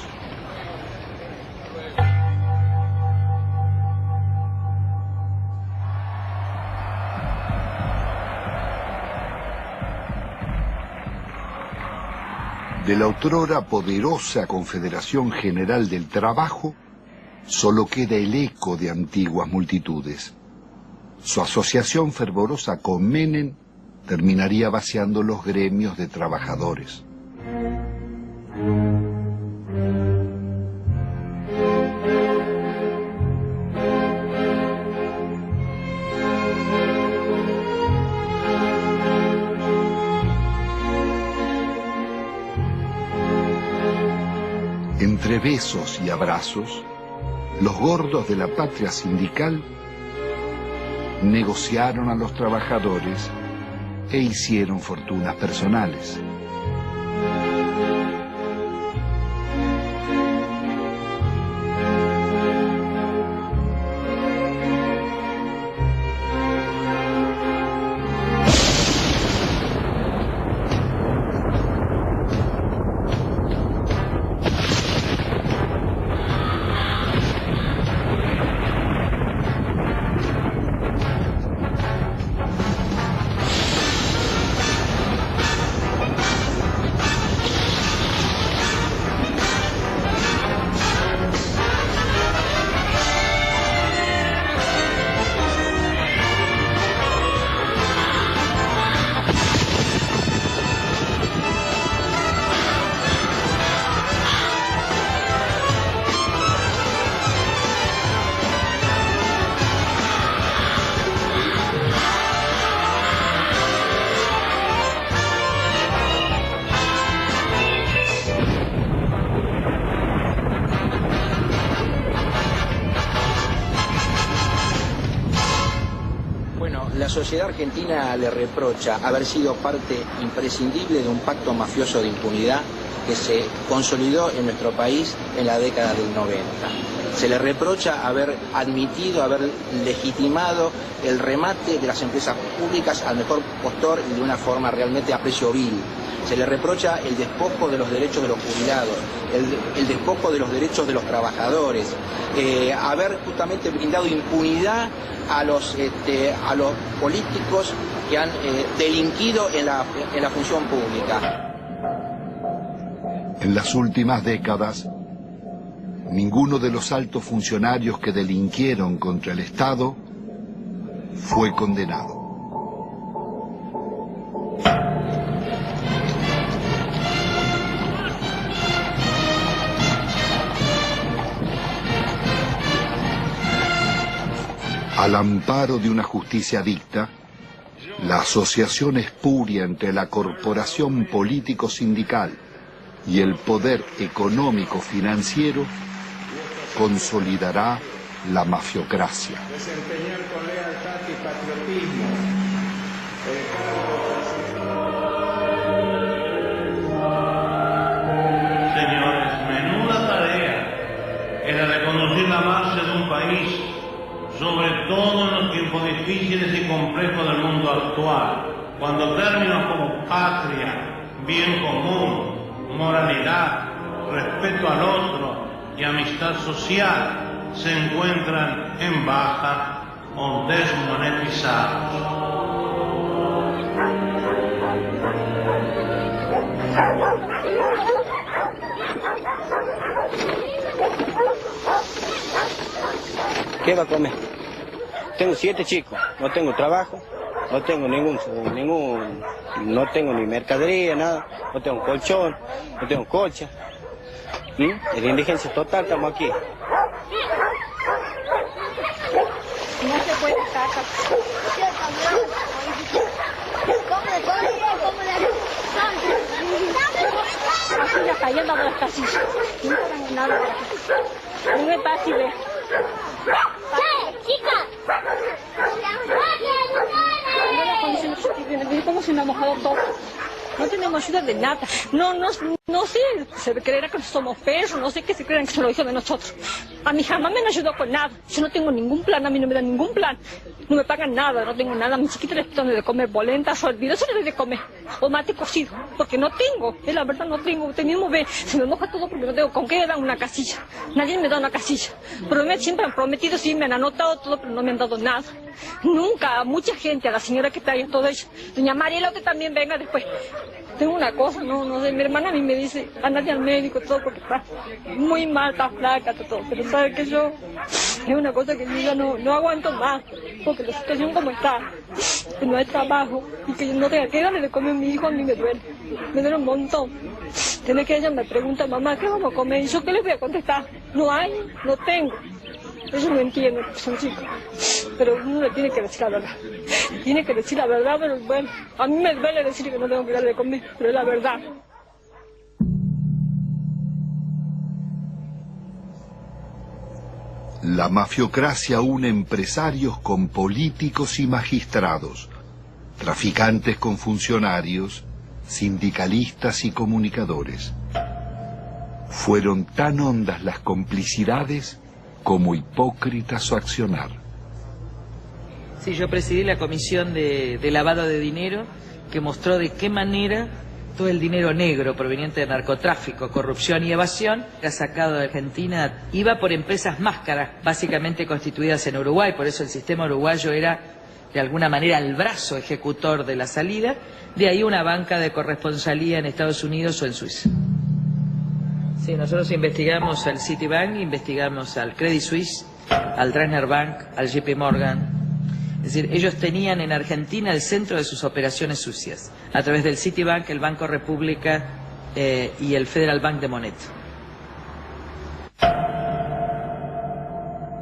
De la otrora poderosa Confederación General del Trabajo, solo queda el eco de antiguas multitudes. Su asociación fervorosa con Menem terminaría vaciando los gremios de trabajadores. Entre besos y abrazos, los gordos de la patria sindical negociaron a los trabajadores e hicieron fortunas personales. La sociedad argentina le reprocha haber sido parte imprescindible de un pacto mafioso de impunidad que se consolidó en nuestro país en la década del 90. Se le reprocha haber admitido, haber legitimado el remate de las empresas públicas al mejor postor y de una forma realmente a precio vil. Se le reprocha el despojo de los derechos de los jubilados, el despojo de los derechos de los trabajadores, haber justamente brindado impunidad a los políticos que han delinquido en la función pública. En las últimas décadas, ninguno de los altos funcionarios que delinquieron contra el Estado fue condenado. Al amparo de una justicia dicta, la asociación espuria entre la corporación político-sindical y el poder económico-financiero consolidará la mafiocracia. Desempeñar con lealtad y patriotismo Señores, menuda tarea es la de conducir la marcha de un país, sobre todo en los tiempos difíciles y complejos del mundo actual, cuando términos como patria, bien común, moralidad, respeto al otro y amistad social se encuentran en baja o desmonetizados. ¿Qué va a comer? Tengo 7 chicos, no tengo trabajo, no tengo no tengo ni mercadería, nada, no tengo colchón, no tengo coche. En la indigencia total estamos aquí. No se puede estar. Así la cayendo a las casillas. No tengo nada para aquí. No es fácil. ¡Chica! No las condiciones que ¿cómo se me ha mojado todo? No tenemos ayuda de nada. No sé, se creerá que somos perros, no sé qué se creerán que se lo hizo de nosotros. A mí jamás me han ayudado con nada. Yo no tengo ningún plan, a mí no me dan ningún plan. No me pagan nada, no tengo nada. A mi chiquita les doy de comer polentas o hervidas, eso les doy de comer. O mate cocido, porque no tengo. Es la verdad, no tengo. Usted mismo ve, se me moja todo porque no tengo con qué me dan una casilla. Nadie me da una casilla. Pero siempre han prometido, sí, me han anotado todo, pero no me han dado nada. Nunca, a mucha gente, a la señora que está ahí, todo eso. Doña Mariela, usted también venga después. Tengo una cosa, no sé, mi hermana a mí me dice, andate al médico, todo, porque está muy mal, está flaca, todo, pero sabe que yo, es una cosa que yo ya no aguanto más, porque la situación como está, que no hay trabajo, y que yo no tenga que darle de comer a mi hijo, a mí me duele un montón. Tiene que ella me pregunta, mamá, ¿qué vamos a comer? Y yo, ¿qué les voy a contestar? No hay, no tengo. Ellos no entienden, son chicos. Pero uno le tiene que decir la verdad. Tiene que decir la verdad, pero bueno, a mí me duele decir que no tengo que darle de comer, pero es la verdad. La mafiocracia une empresarios con políticos y magistrados, traficantes con funcionarios, sindicalistas y comunicadores. Fueron tan hondas las complicidades como hipócrita su accionar. Sí, yo presidí la comisión de lavado de dinero que mostró de qué manera todo el dinero negro proveniente de narcotráfico, corrupción y evasión que ha sacado de Argentina iba por empresas máscaras, básicamente constituidas en Uruguay, por eso el sistema uruguayo era de alguna manera el brazo ejecutor de la salida, de ahí una banca de corresponsalía en Estados Unidos o en Suiza. Sí, nosotros investigamos al Citibank, investigamos al Credit Suisse, al Dresdner Bank, al JP Morgan. Es decir, ellos tenían en Argentina el centro de sus operaciones sucias, a través del Citibank, el Banco República y el Federal Bank de Monet.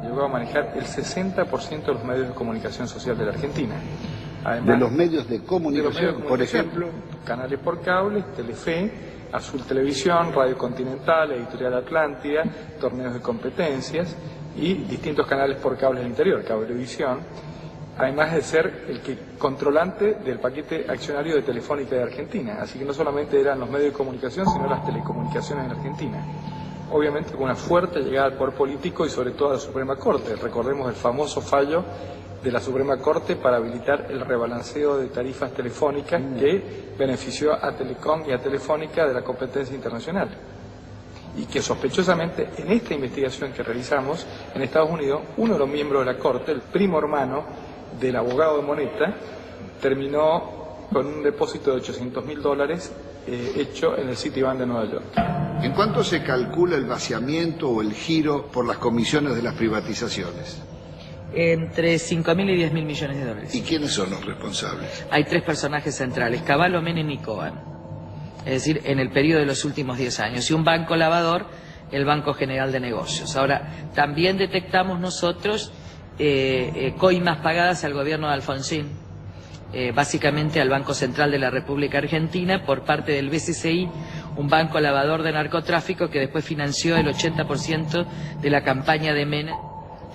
Llegó a manejar el 60% de los medios de comunicación social de la Argentina. Además, de los medios de comunicación, por ejemplo, canales por cable, Telefe, Azul Televisión, Radio Continental, Editorial Atlántida, torneos de competencias y distintos canales por cable del interior, Cablevisión, además de ser el controlante del paquete accionario de Telefónica de Argentina. Así que no solamente eran los medios de comunicación, sino las telecomunicaciones en Argentina. Obviamente con una fuerte llegada al poder político y sobre todo a la Suprema Corte. Recordemos el famoso fallo de la Suprema Corte para habilitar el rebalanceo de tarifas telefónicas que benefició a Telecom y a Telefónica de la competencia internacional. Y que sospechosamente en esta investigación que realizamos en Estados Unidos, uno de los miembros de la Corte, el primo hermano del abogado de Moneta, terminó con un depósito de $800.000 hecho en el Citibank de Nueva York. ¿En cuánto se calcula el vaciamiento o el giro por las comisiones de las privatizaciones? entre 5.000 y 10.000 millones de dólares. ¿Y quiénes son los responsables? Hay 3 personajes centrales, Cavallo, Menem y Cohen. Es decir, en el periodo de los últimos 10 años. Y un banco lavador, el Banco General de Negocios. Ahora, también detectamos nosotros coimas pagadas al gobierno de Alfonsín, básicamente al Banco Central de la República Argentina, por parte del BCCI, un banco lavador de narcotráfico que después financió el 80% de la campaña de Menem.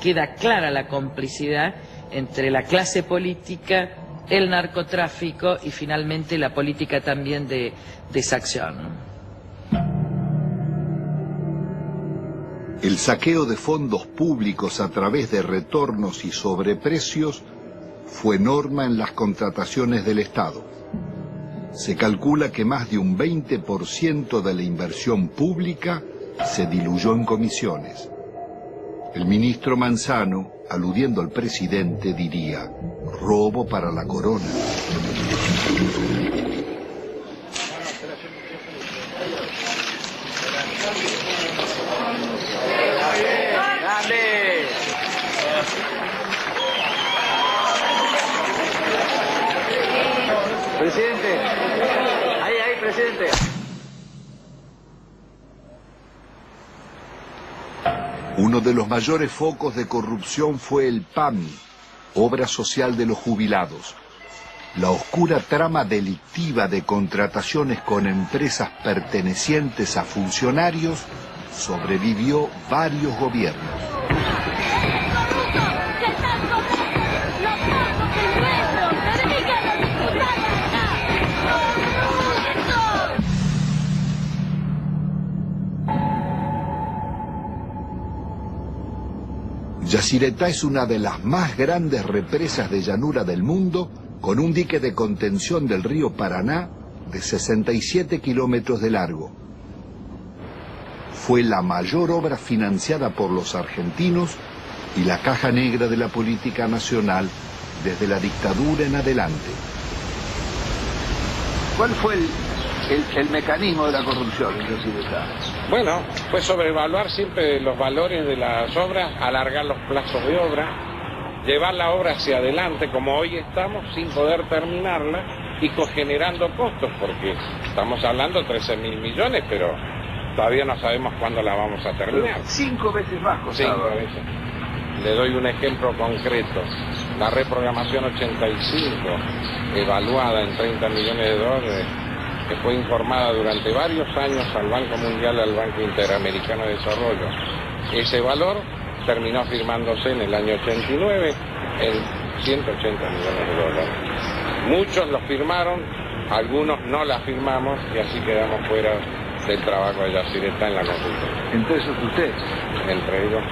Queda clara la complicidad entre la clase política, el narcotráfico y finalmente la política también de exacción. El saqueo de fondos públicos a través de retornos y sobreprecios fue norma en las contrataciones del Estado. Se calcula que más de un 20% de la inversión pública se diluyó en comisiones. El ministro Manzano, aludiendo al presidente, diría: robo para la corona. Presidente, ahí, presidente. Uno de los mayores focos de corrupción fue el PAMI, Obra Social de los Jubilados. La oscura trama delictiva de contrataciones con empresas pertenecientes a funcionarios sobrevivió varios gobiernos. Yacyretá es una de las más grandes represas de llanura del mundo, con un dique de contención del río Paraná de 67 kilómetros de largo. Fue la mayor obra financiada por los argentinos y la caja negra de la política nacional desde la dictadura en adelante. ¿Cuál fue el mecanismo de la corrupción en Yacyretá? Bueno, fue sobrevaluar siempre los valores de las obras, alargar los plazos de obra, llevar la obra hacia adelante como hoy estamos sin poder terminarla y generando costos, porque estamos hablando de 13.000 millones, pero todavía no sabemos cuándo la vamos a terminar. 5 veces más costaba. 5 veces. Le doy un ejemplo concreto. La reprogramación 85, evaluada en 30 millones de dólares, que fue informada durante varios años al Banco Mundial y al Banco Interamericano de Desarrollo. Ese valor terminó firmándose en el año 89 en 180 millones de dólares. Muchos lo firmaron, algunos no la firmamos y así quedamos fuera del trabajo de Yacyretá en la consulta. ¿Entre esos usted? Entre ellos.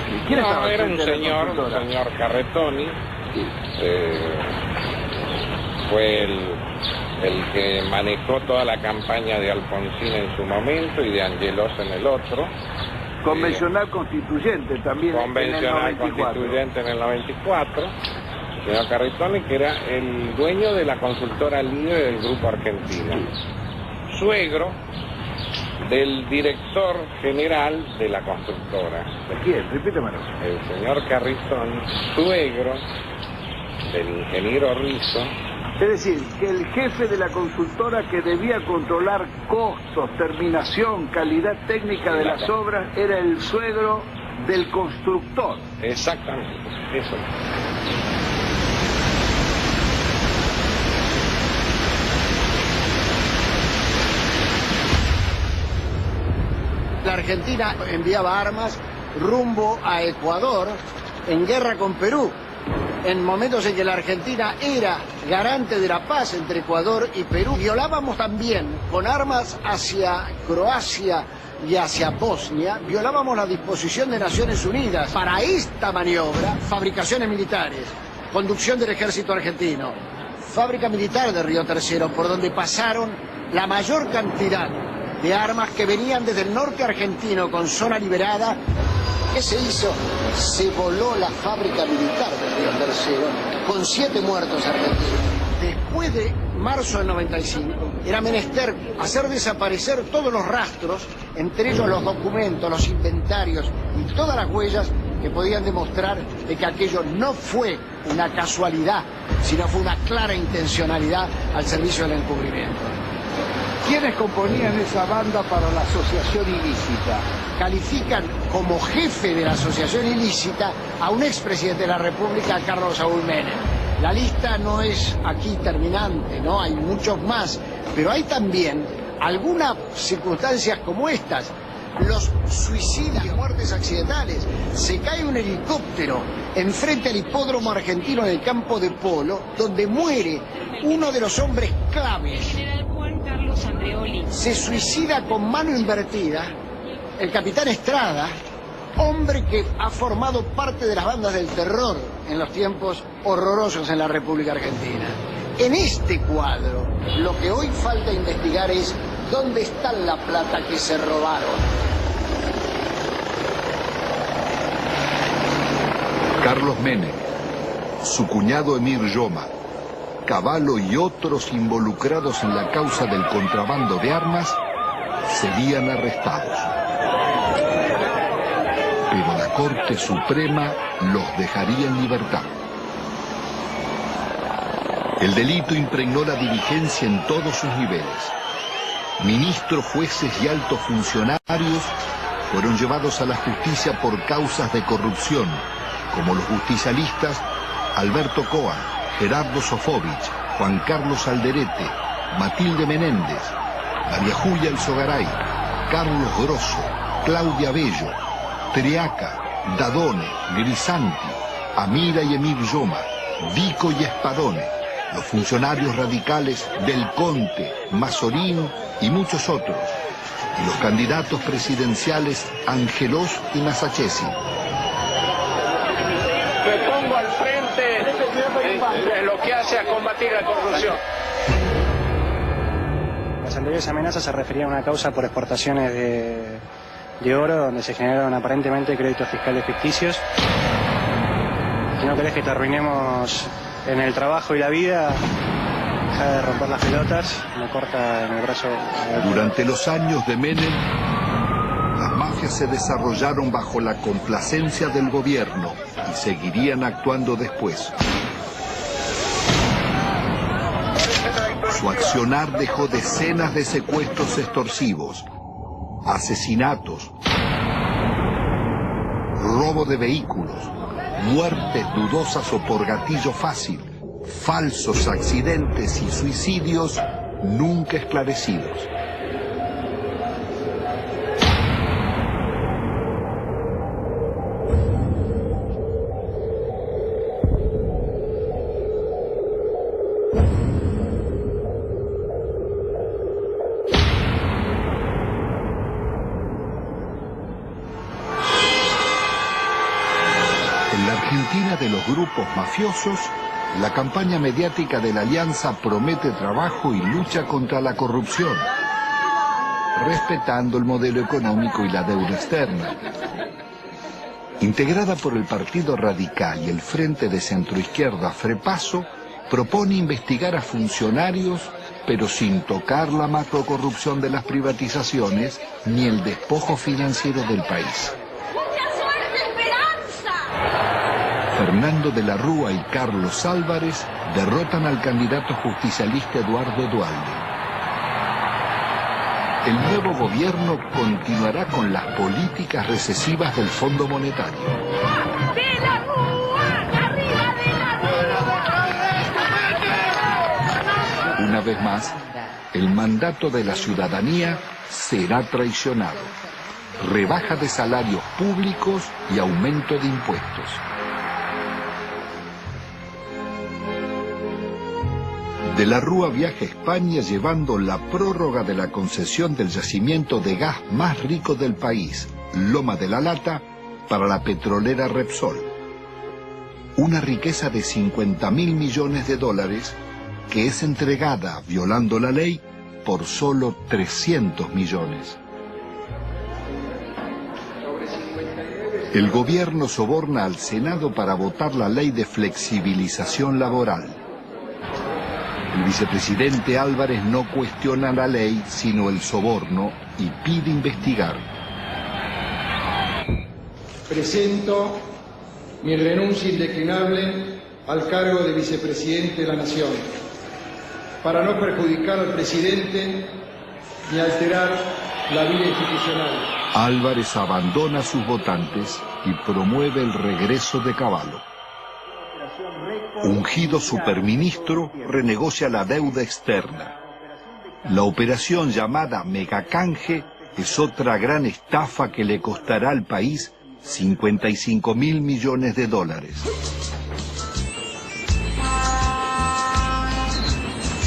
¿Y quién estaba era un frente a la señor consultora? Carretoni, fue el que manejó toda la campaña de Alfonsín en su momento y de Angelos en el otro. Convencional constituyente también. Convencional en el 94. constituyente en el 94. Señor Carretoni, que era el dueño de la consultora líder del Grupo Argentino. Suegro del director general de la constructora. ¿De quién? Repítemelo. El señor Carretoni, suegro del ingeniero Rizzo. Es decir, que el jefe de la consultora que debía controlar costos, terminación, calidad técnica de las obras, era el suegro del constructor. Exactamente, eso. La Argentina enviaba armas rumbo a Ecuador en guerra con Perú, en momentos en que la Argentina era garante de la paz entre Ecuador y Perú. Violábamos también con armas hacia Croacia y hacia Bosnia, violábamos la disposición de Naciones Unidas para esta maniobra, fabricaciones militares, conducción del ejército argentino, fábrica militar de Río Tercero, por donde pasaron la mayor cantidad de armas que venían desde el norte argentino con zona liberada. ¿Qué se hizo? Se voló la fábrica militar de Río Tercero con 7 muertos argentinos. Después de marzo del 95, era menester hacer desaparecer todos los rastros, entre ellos los documentos, los inventarios y todas las huellas que podían demostrar de que aquello no fue una casualidad, sino fue una clara intencionalidad al servicio del encubrimiento. ¿Quiénes componían esa banda para la asociación ilícita? Califican como jefe de la asociación ilícita a un expresidente de la República, Carlos Saúl Menem. La lista no es aquí terminante, ¿no? Hay muchos más, pero hay también algunas circunstancias como estas. Los suicidios, muertes accidentales. Se cae un helicóptero enfrente al hipódromo argentino en el campo de polo, donde muere uno de los hombres claves. Se suicida con mano invertida el capitán Estrada, hombre que ha formado parte de las bandas del terror en los tiempos horrorosos en la República Argentina. En este cuadro, lo que hoy falta investigar es dónde está la plata que se robaron. Carlos Menem, su cuñado Emir Yoma, Cavallo y otros involucrados en la causa del contrabando de armas serían arrestados. Pero la Corte Suprema los dejaría en libertad. El delito impregnó la dirigencia en todos sus niveles. Ministros, jueces y altos funcionarios fueron llevados a la justicia por causas de corrupción, como los justicialistas Alberto Coa, Gerardo Sofovich, Juan Carlos Alderete, Matilde Menéndez, María Julia Elzogaray, Carlos Grosso, Claudia Bello, Triaca, Dadone, Grisanti, Amira y Emir Yoma, Vico y Espadone, los funcionarios radicales Del Conte, Mazorín y muchos otros, y los candidatos presidenciales Angelós y Masachesi. Me pongo al frente de lo que hace a combatir la corrupción. Las anteriores amenazas se referían a una causa por exportaciones de oro, donde se generaron aparentemente créditos fiscales ficticios. Si no querés que te arruinemos en el trabajo y la vida, deja de romper las pelotas, me corta en el brazo. Durante los años de Menem, las mafias se desarrollaron bajo la complacencia del gobierno y seguirían actuando después. Su accionar dejó decenas de secuestros extorsivos, asesinatos, robo de vehículos, muertes dudosas o por gatillo fácil, falsos accidentes y suicidios nunca esclarecidos. En la Argentina de los grupos mafiosos, la campaña mediática de la Alianza promete trabajo y lucha contra la corrupción, respetando el modelo económico y la deuda externa. Integrada por el Partido Radical y el Frente de Centroizquierda Frepaso, propone investigar a funcionarios, pero sin tocar la macrocorrupción de las privatizaciones ni el despojo financiero del país. Fernando de la Rúa y Carlos Álvarez derrotan al candidato justicialista Eduardo Duhalde. El nuevo gobierno continuará con las políticas recesivas del Fondo Monetario. ¡De la Rúa! ¡Arriba de la Rúa! Una vez más, el mandato de la ciudadanía será traicionado. Rebaja de salarios públicos y aumento de impuestos. De la Rúa viaja a España llevando la prórroga de la concesión del yacimiento de gas más rico del país, Loma de la Lata, para la petrolera Repsol. Una riqueza de 50.000 millones de dólares que es entregada, violando la ley, por solo 300 millones. El gobierno soborna al Senado para votar la ley de flexibilización laboral. El vicepresidente Álvarez no cuestiona la ley, sino el soborno, y pide investigar. Presento mi renuncia indeclinable al cargo de vicepresidente de la Nación, para no perjudicar al presidente ni alterar la vida institucional. Álvarez abandona a sus votantes y promueve el regreso de Cavallo. Ungido superministro, renegocia la deuda externa. La operación llamada Megacanje es otra gran estafa que le costará al país 55.000 millones de dólares.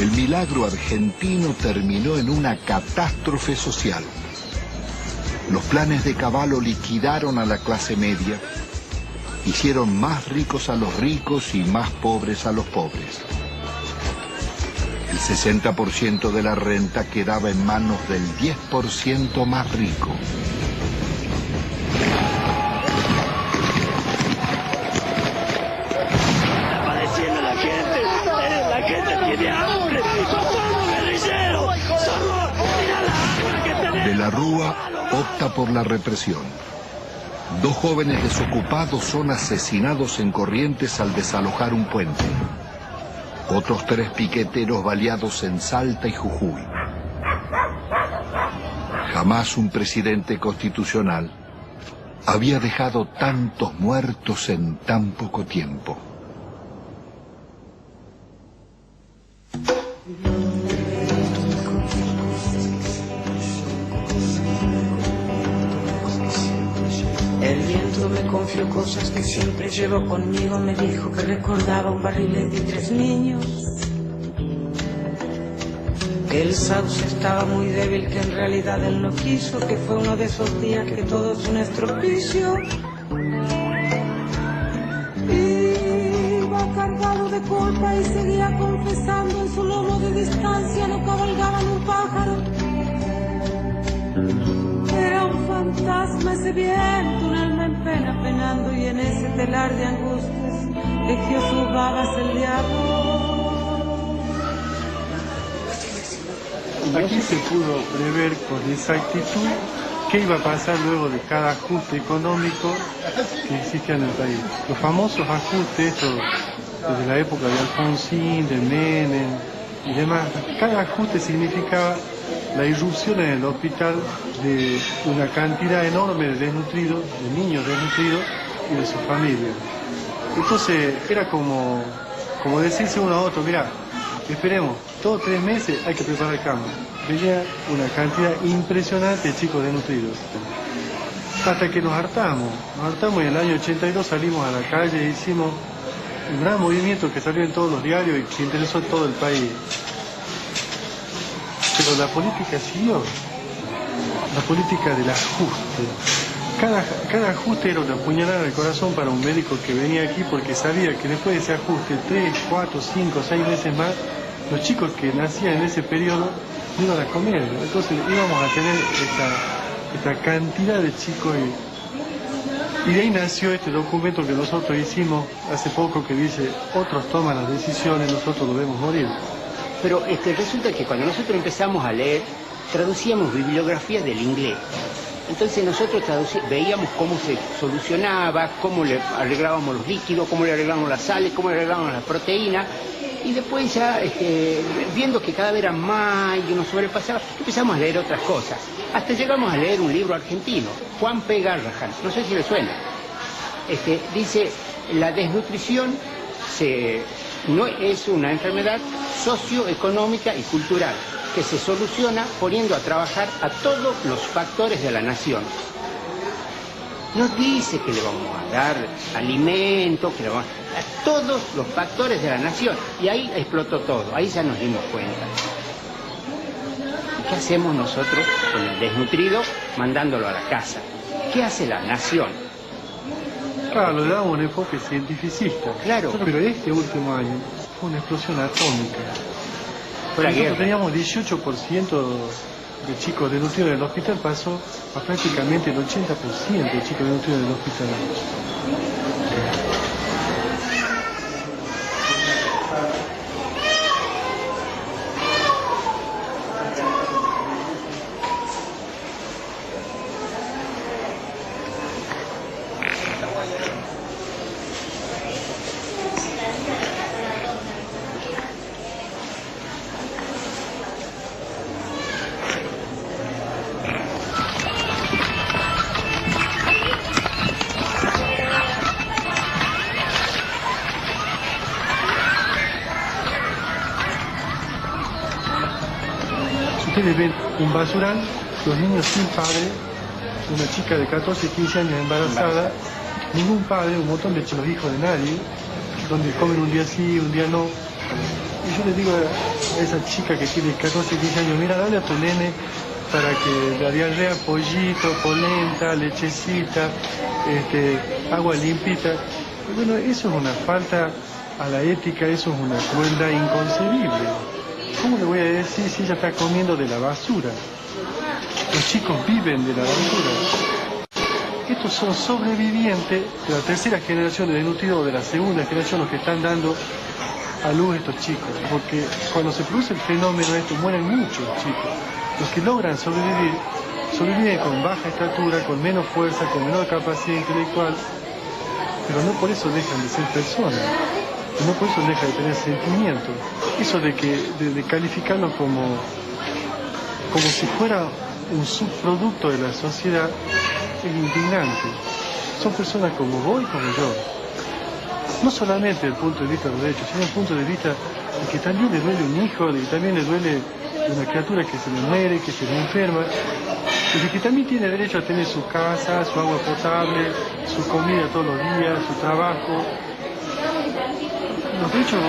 El milagro argentino terminó en una catástrofe social. Los planes de Cavallo liquidaron a la clase media, hicieron más ricos a los ricos y más pobres a los pobres. El 60% de la renta quedaba en manos del 10% más rico. Está padeciendo la gente tiene hambre, somos guerrilleros, mira la hambre que tenemos. De la Rúa opta por la represión. 2 jóvenes desocupados son asesinados en Corrientes al desalojar un puente. Otros 3 piqueteros baleados en Salta y Jujuy. Jamás un presidente constitucional había dejado tantos muertos en tan poco tiempo. El viento me confió cosas que siempre llevo conmigo. Me dijo que recordaba un barrilete y 3 niños, que el sauce estaba muy débil, que en realidad él no quiso, que fue uno de esos días que todo es un estropicio. Iba cargado de culpa y seguía confesando, en su lomo de distancia no cabalgaban un pájaro. Era un fantasma ese viento, un alma en pena penando, y en ese telar de angustias tejió sus vagas el diablo. Aquí se pudo prever con exactitud qué iba a pasar luego de cada ajuste económico que existía en el país. Los famosos ajustes, estos desde la época de Alfonsín, de Menem y demás, cada ajuste significaba la irrupción en el hospital de una cantidad enorme de desnutridos, de niños desnutridos y de sus familias. Entonces era como decirse uno a otro, mira, esperemos, todos 3 meses hay que preparar cama. Venía una cantidad impresionante de chicos desnutridos. Hasta que nos hartamos y en el año 82 salimos a la calle e hicimos un gran movimiento que salió en todos los diarios y que interesó a todo el país. Pero la política siguió, la política del ajuste. Cada ajuste era una puñalada en el corazón para un médico que venía aquí, porque sabía que después de ese ajuste, 3, 4, 5, 6 meses más, los chicos que nacían en ese periodo no iban a comer. Entonces íbamos a tener esta cantidad de chicos y de ahí nació este documento que nosotros hicimos hace poco que dice: otros toman las decisiones, nosotros lo vemos morir. Pero resulta que cuando nosotros empezamos a leer, traducíamos bibliografías del inglés. Entonces nosotros veíamos cómo se solucionaba, cómo le arreglábamos los líquidos, cómo le arreglábamos las sales, cómo le arreglábamos las proteínas. Y después ya, viendo que cada vez era más y nos sobrepasaba, empezamos a leer otras cosas. Hasta llegamos a leer un libro argentino, Juan P. Garrahan, no sé si le suena. Dice: la desnutrición no es una enfermedad socioeconómica y cultural que se soluciona poniendo a trabajar a todos los factores de la nación. No dice que le vamos a dar alimento, que le vamos a todos los factores de la nación. Y ahí explotó todo, ahí ya nos dimos cuenta. ¿Qué hacemos nosotros con el desnutrido mandándolo a la casa? ¿Qué hace la nación? Claro, le damos un enfoque cientificista. Claro. Pero este último año fue una explosión atómica. Nosotros teníamos 18% de chicos desnutridos en el hospital, pasó a prácticamente el 80% de chicos desnutridos en el hospital. Ustedes ven un basural, los niños sin padre, una chica de 14, 15 años embarazada, ningún padre, un montón de los hijos de nadie, donde comen un día sí, un día no. Y yo le digo a esa chica que tiene 14, 15 años, mira, dale a tu nene para que la diarrea, pollito, polenta, lechecita, agua limpita. Y bueno, eso es una falta a la ética, eso es una crueldad inconcebible. ¿Cómo le voy a decir si ella está comiendo de la basura? Los chicos viven de la basura. Estos son sobrevivientes de la tercera generación de desnutridos o de la segunda generación los que están dando a luz estos chicos. Porque cuando se produce el fenómeno esto, mueren muchos chicos. Los que logran sobrevivir, sobreviven con baja estatura, con menos fuerza, con menor capacidad intelectual, pero no por eso dejan de ser personas. No por eso deja de tener sentimientos. Eso de calificarlo como si fuera un subproducto de la sociedad es indignante. Son personas como vos y como yo. No solamente desde el punto de vista de los derechos, sino desde el punto de vista de que también le duele un hijo, de que también le duele una criatura que se le muere, que se le enferma, y de que también tiene derecho a tener su casa, su agua potable, su comida todos los días, su trabajo. Los derechos,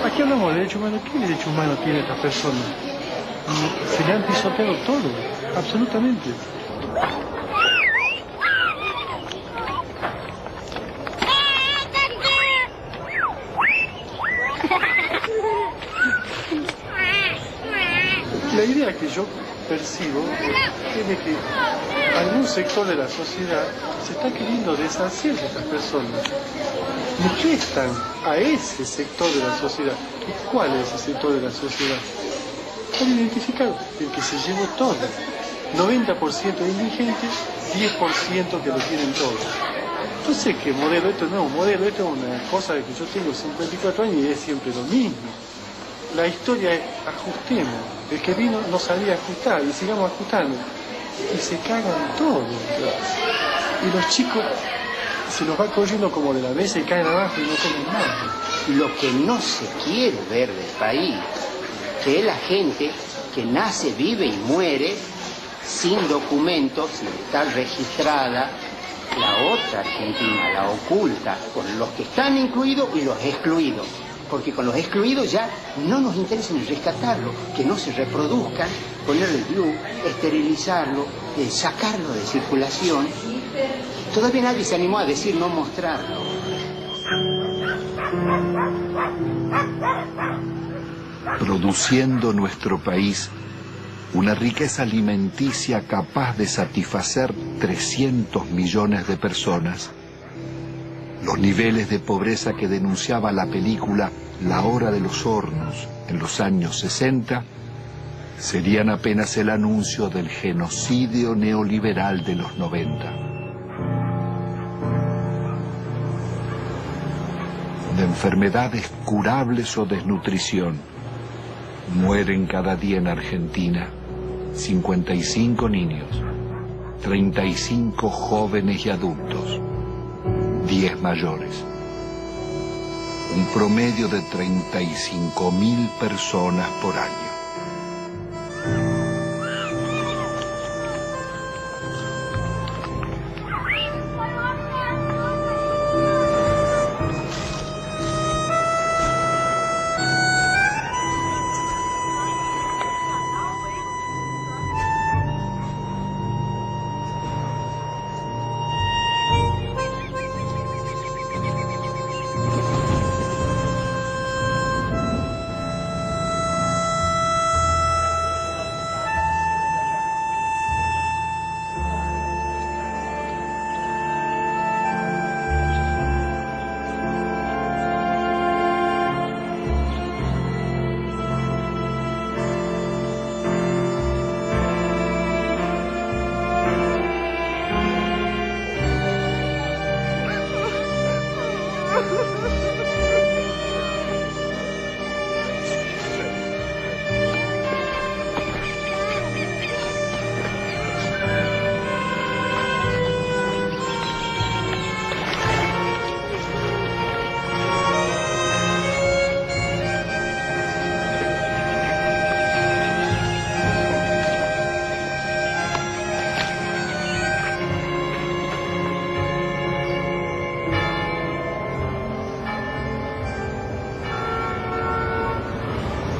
aquí hablamos de derechos humanos. ¿Qué derecho humano tiene esta persona? Se le han pisoteado todo, absolutamente. La idea que yo percibo es de que algún sector de la sociedad se está queriendo deshacer de estas personas. Le prestan a ese sector de la sociedad. ¿Y cuál es ese sector de la sociedad? Está identificado, el que se llevó todo. 90% de indigentes, 10% que lo tienen todo. No sé qué modelo, esto no es un modelo, esto es una cosa de que yo tengo 54 años y es siempre lo mismo. La historia es ajustemos. El que vino no sabía ajustar y sigamos ajustando. Y se cagan todos. Y los chicos se los va corriendo como de la mesa y caen abajo y no comen nada. Lo que no se quiere ver del país, que es la gente que nace, vive y muere sin documentos, sin estar registrada, la otra Argentina, la oculta, con los que están incluidos y los excluidos. Porque con los excluidos ya no nos interesa ni rescatarlo, que no se reproduzcan, ponerle glue, esterilizarlo, sacarlo de circulación. Todavía nadie se animó a decir no mostrarlo. Produciendo nuestro país una riqueza alimenticia capaz de satisfacer 300 millones de personas, los niveles de pobreza que denunciaba la película La Hora de los Hornos en los años 60 serían apenas el anuncio del genocidio neoliberal de los 90. De enfermedades curables o desnutrición, mueren cada día en Argentina 55 niños, 35 jóvenes y adultos, 10 mayores. Un promedio de 35.000 personas por año.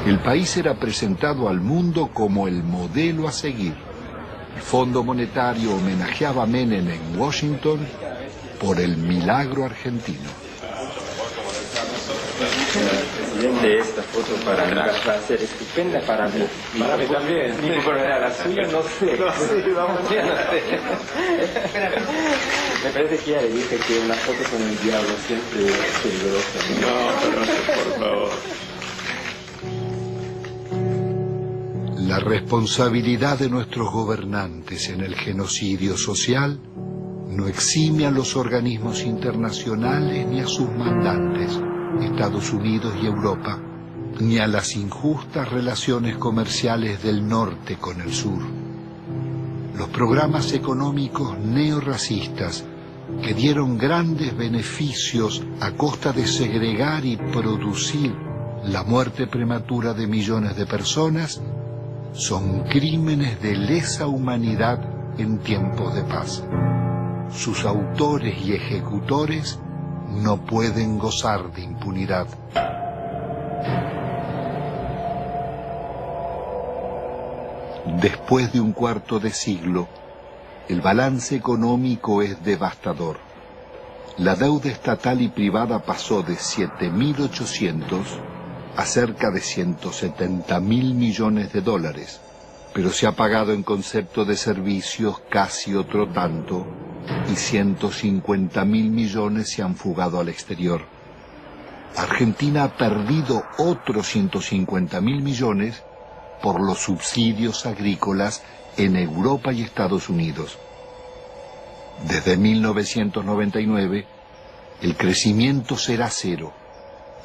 El país era presentado al mundo como el modelo a seguir. El Fondo Monetario homenajeaba a Menem en Washington por el milagro argentino. Presidente, esta foto para mí va a ser estupenda para mí. Para mí también. La suya no sé. No sé, vamos. Ya no sé. Me parece que ya le dije que una foto con el diablo siempre es peligrosa. No, por favor. La responsabilidad de nuestros gobernantes en el genocidio social no exime a los organismos internacionales ni a sus mandantes, Estados Unidos y Europa, ni a las injustas relaciones comerciales del norte con el sur. Los programas económicos neorracistas que dieron grandes beneficios a costa de segregar y producir la muerte prematura de millones de personas son crímenes de lesa humanidad en tiempos de paz. Sus autores y ejecutores no pueden gozar de impunidad. Después de un cuarto de siglo, el balance económico es devastador. La deuda estatal y privada pasó de 7.800 a cerca de 170.000 millones de dólares, pero se ha pagado en concepto de servicios casi otro tanto, y 150.000 millones se han fugado al exterior. Argentina ha perdido otros 150.000 millones por los subsidios agrícolas en Europa y Estados Unidos. Desde 1999, el crecimiento será cero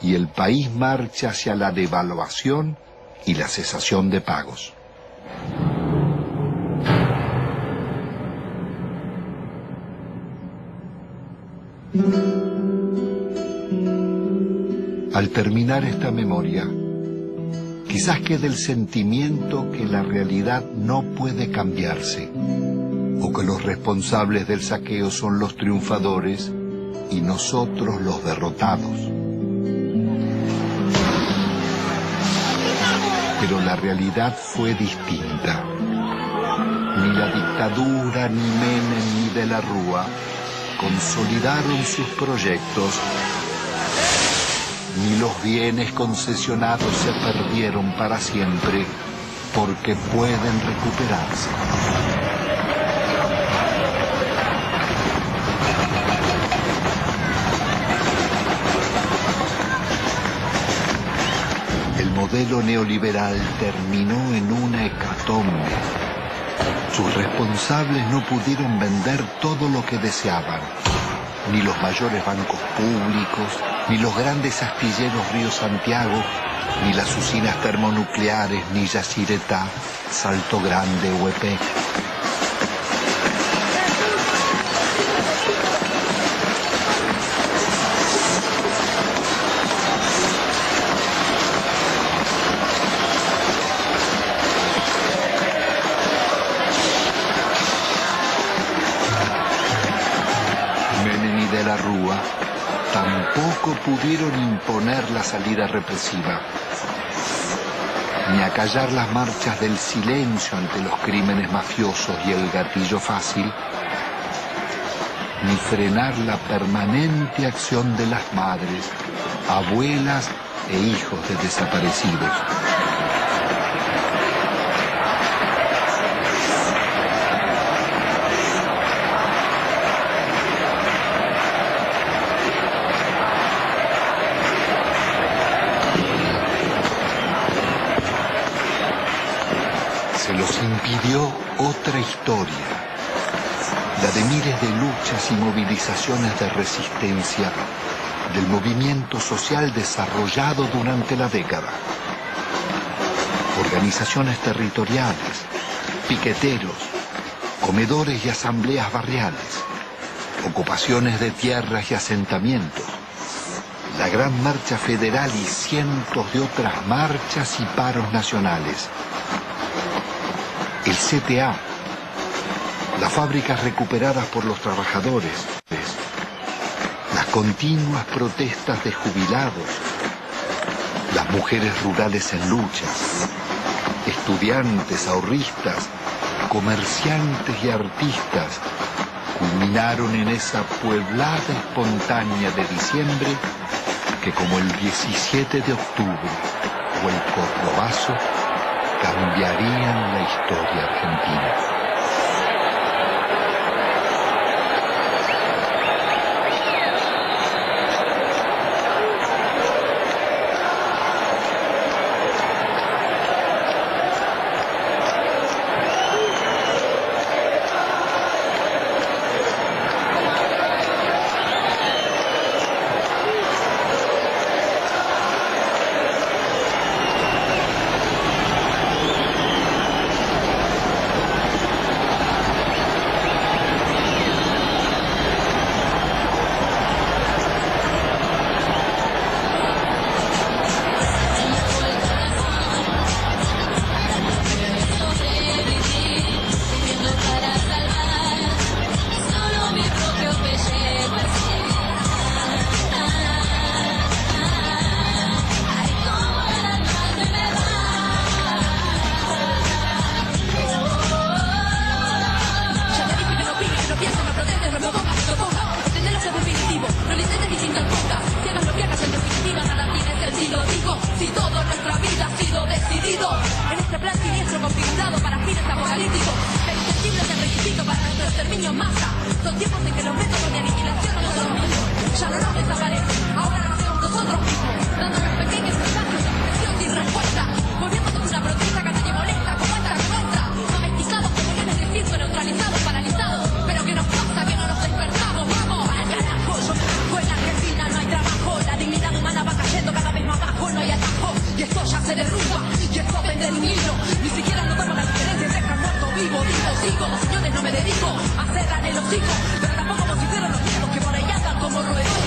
y el país marcha hacia la devaluación y la cesación de pagos. Al terminar esta memoria, quizás quede el sentimiento que la realidad no puede cambiarse, o que los responsables del saqueo son los triunfadores y nosotros los derrotados. Pero la realidad fue distinta. Ni la dictadura, ni Menem, ni de la Rúa consolidaron sus proyectos, ni los bienes concesionados se perdieron para siempre, porque pueden recuperarse. El modelo neoliberal terminó en una hecatombe. Sus responsables no pudieron vender todo lo que deseaban, ni los mayores bancos públicos, ni los grandes astilleros Río Santiago, ni las usinas termonucleares, ni Yacyretá, Salto Grande o EPEC. Tampoco pudieron imponer la salida represiva, ni acallar las marchas del silencio ante los crímenes mafiosos y el gatillo fácil, ni frenar la permanente acción de las madres, abuelas e hijos de desaparecidos. Impidió otra historia, la de miles de luchas y movilizaciones de resistencia del movimiento social desarrollado durante la década. Organizaciones territoriales, piqueteros, comedores y asambleas barriales, ocupaciones de tierras y asentamientos, la Gran Marcha Federal y cientos de otras marchas y paros nacionales. El CTA, las fábricas recuperadas por los trabajadores, las continuas protestas de jubilados, las las mujeres rurales en lucha, estudiantes, ahorristas, comerciantes y artistas, culminaron en esa pueblada espontánea de diciembre que, como el 17 de octubre o el Cordobazo, cambiarían la historia argentina. Sigo, a cerrar el hocico, pero tampoco como si fueran los viejos que por ahí andan como roedores.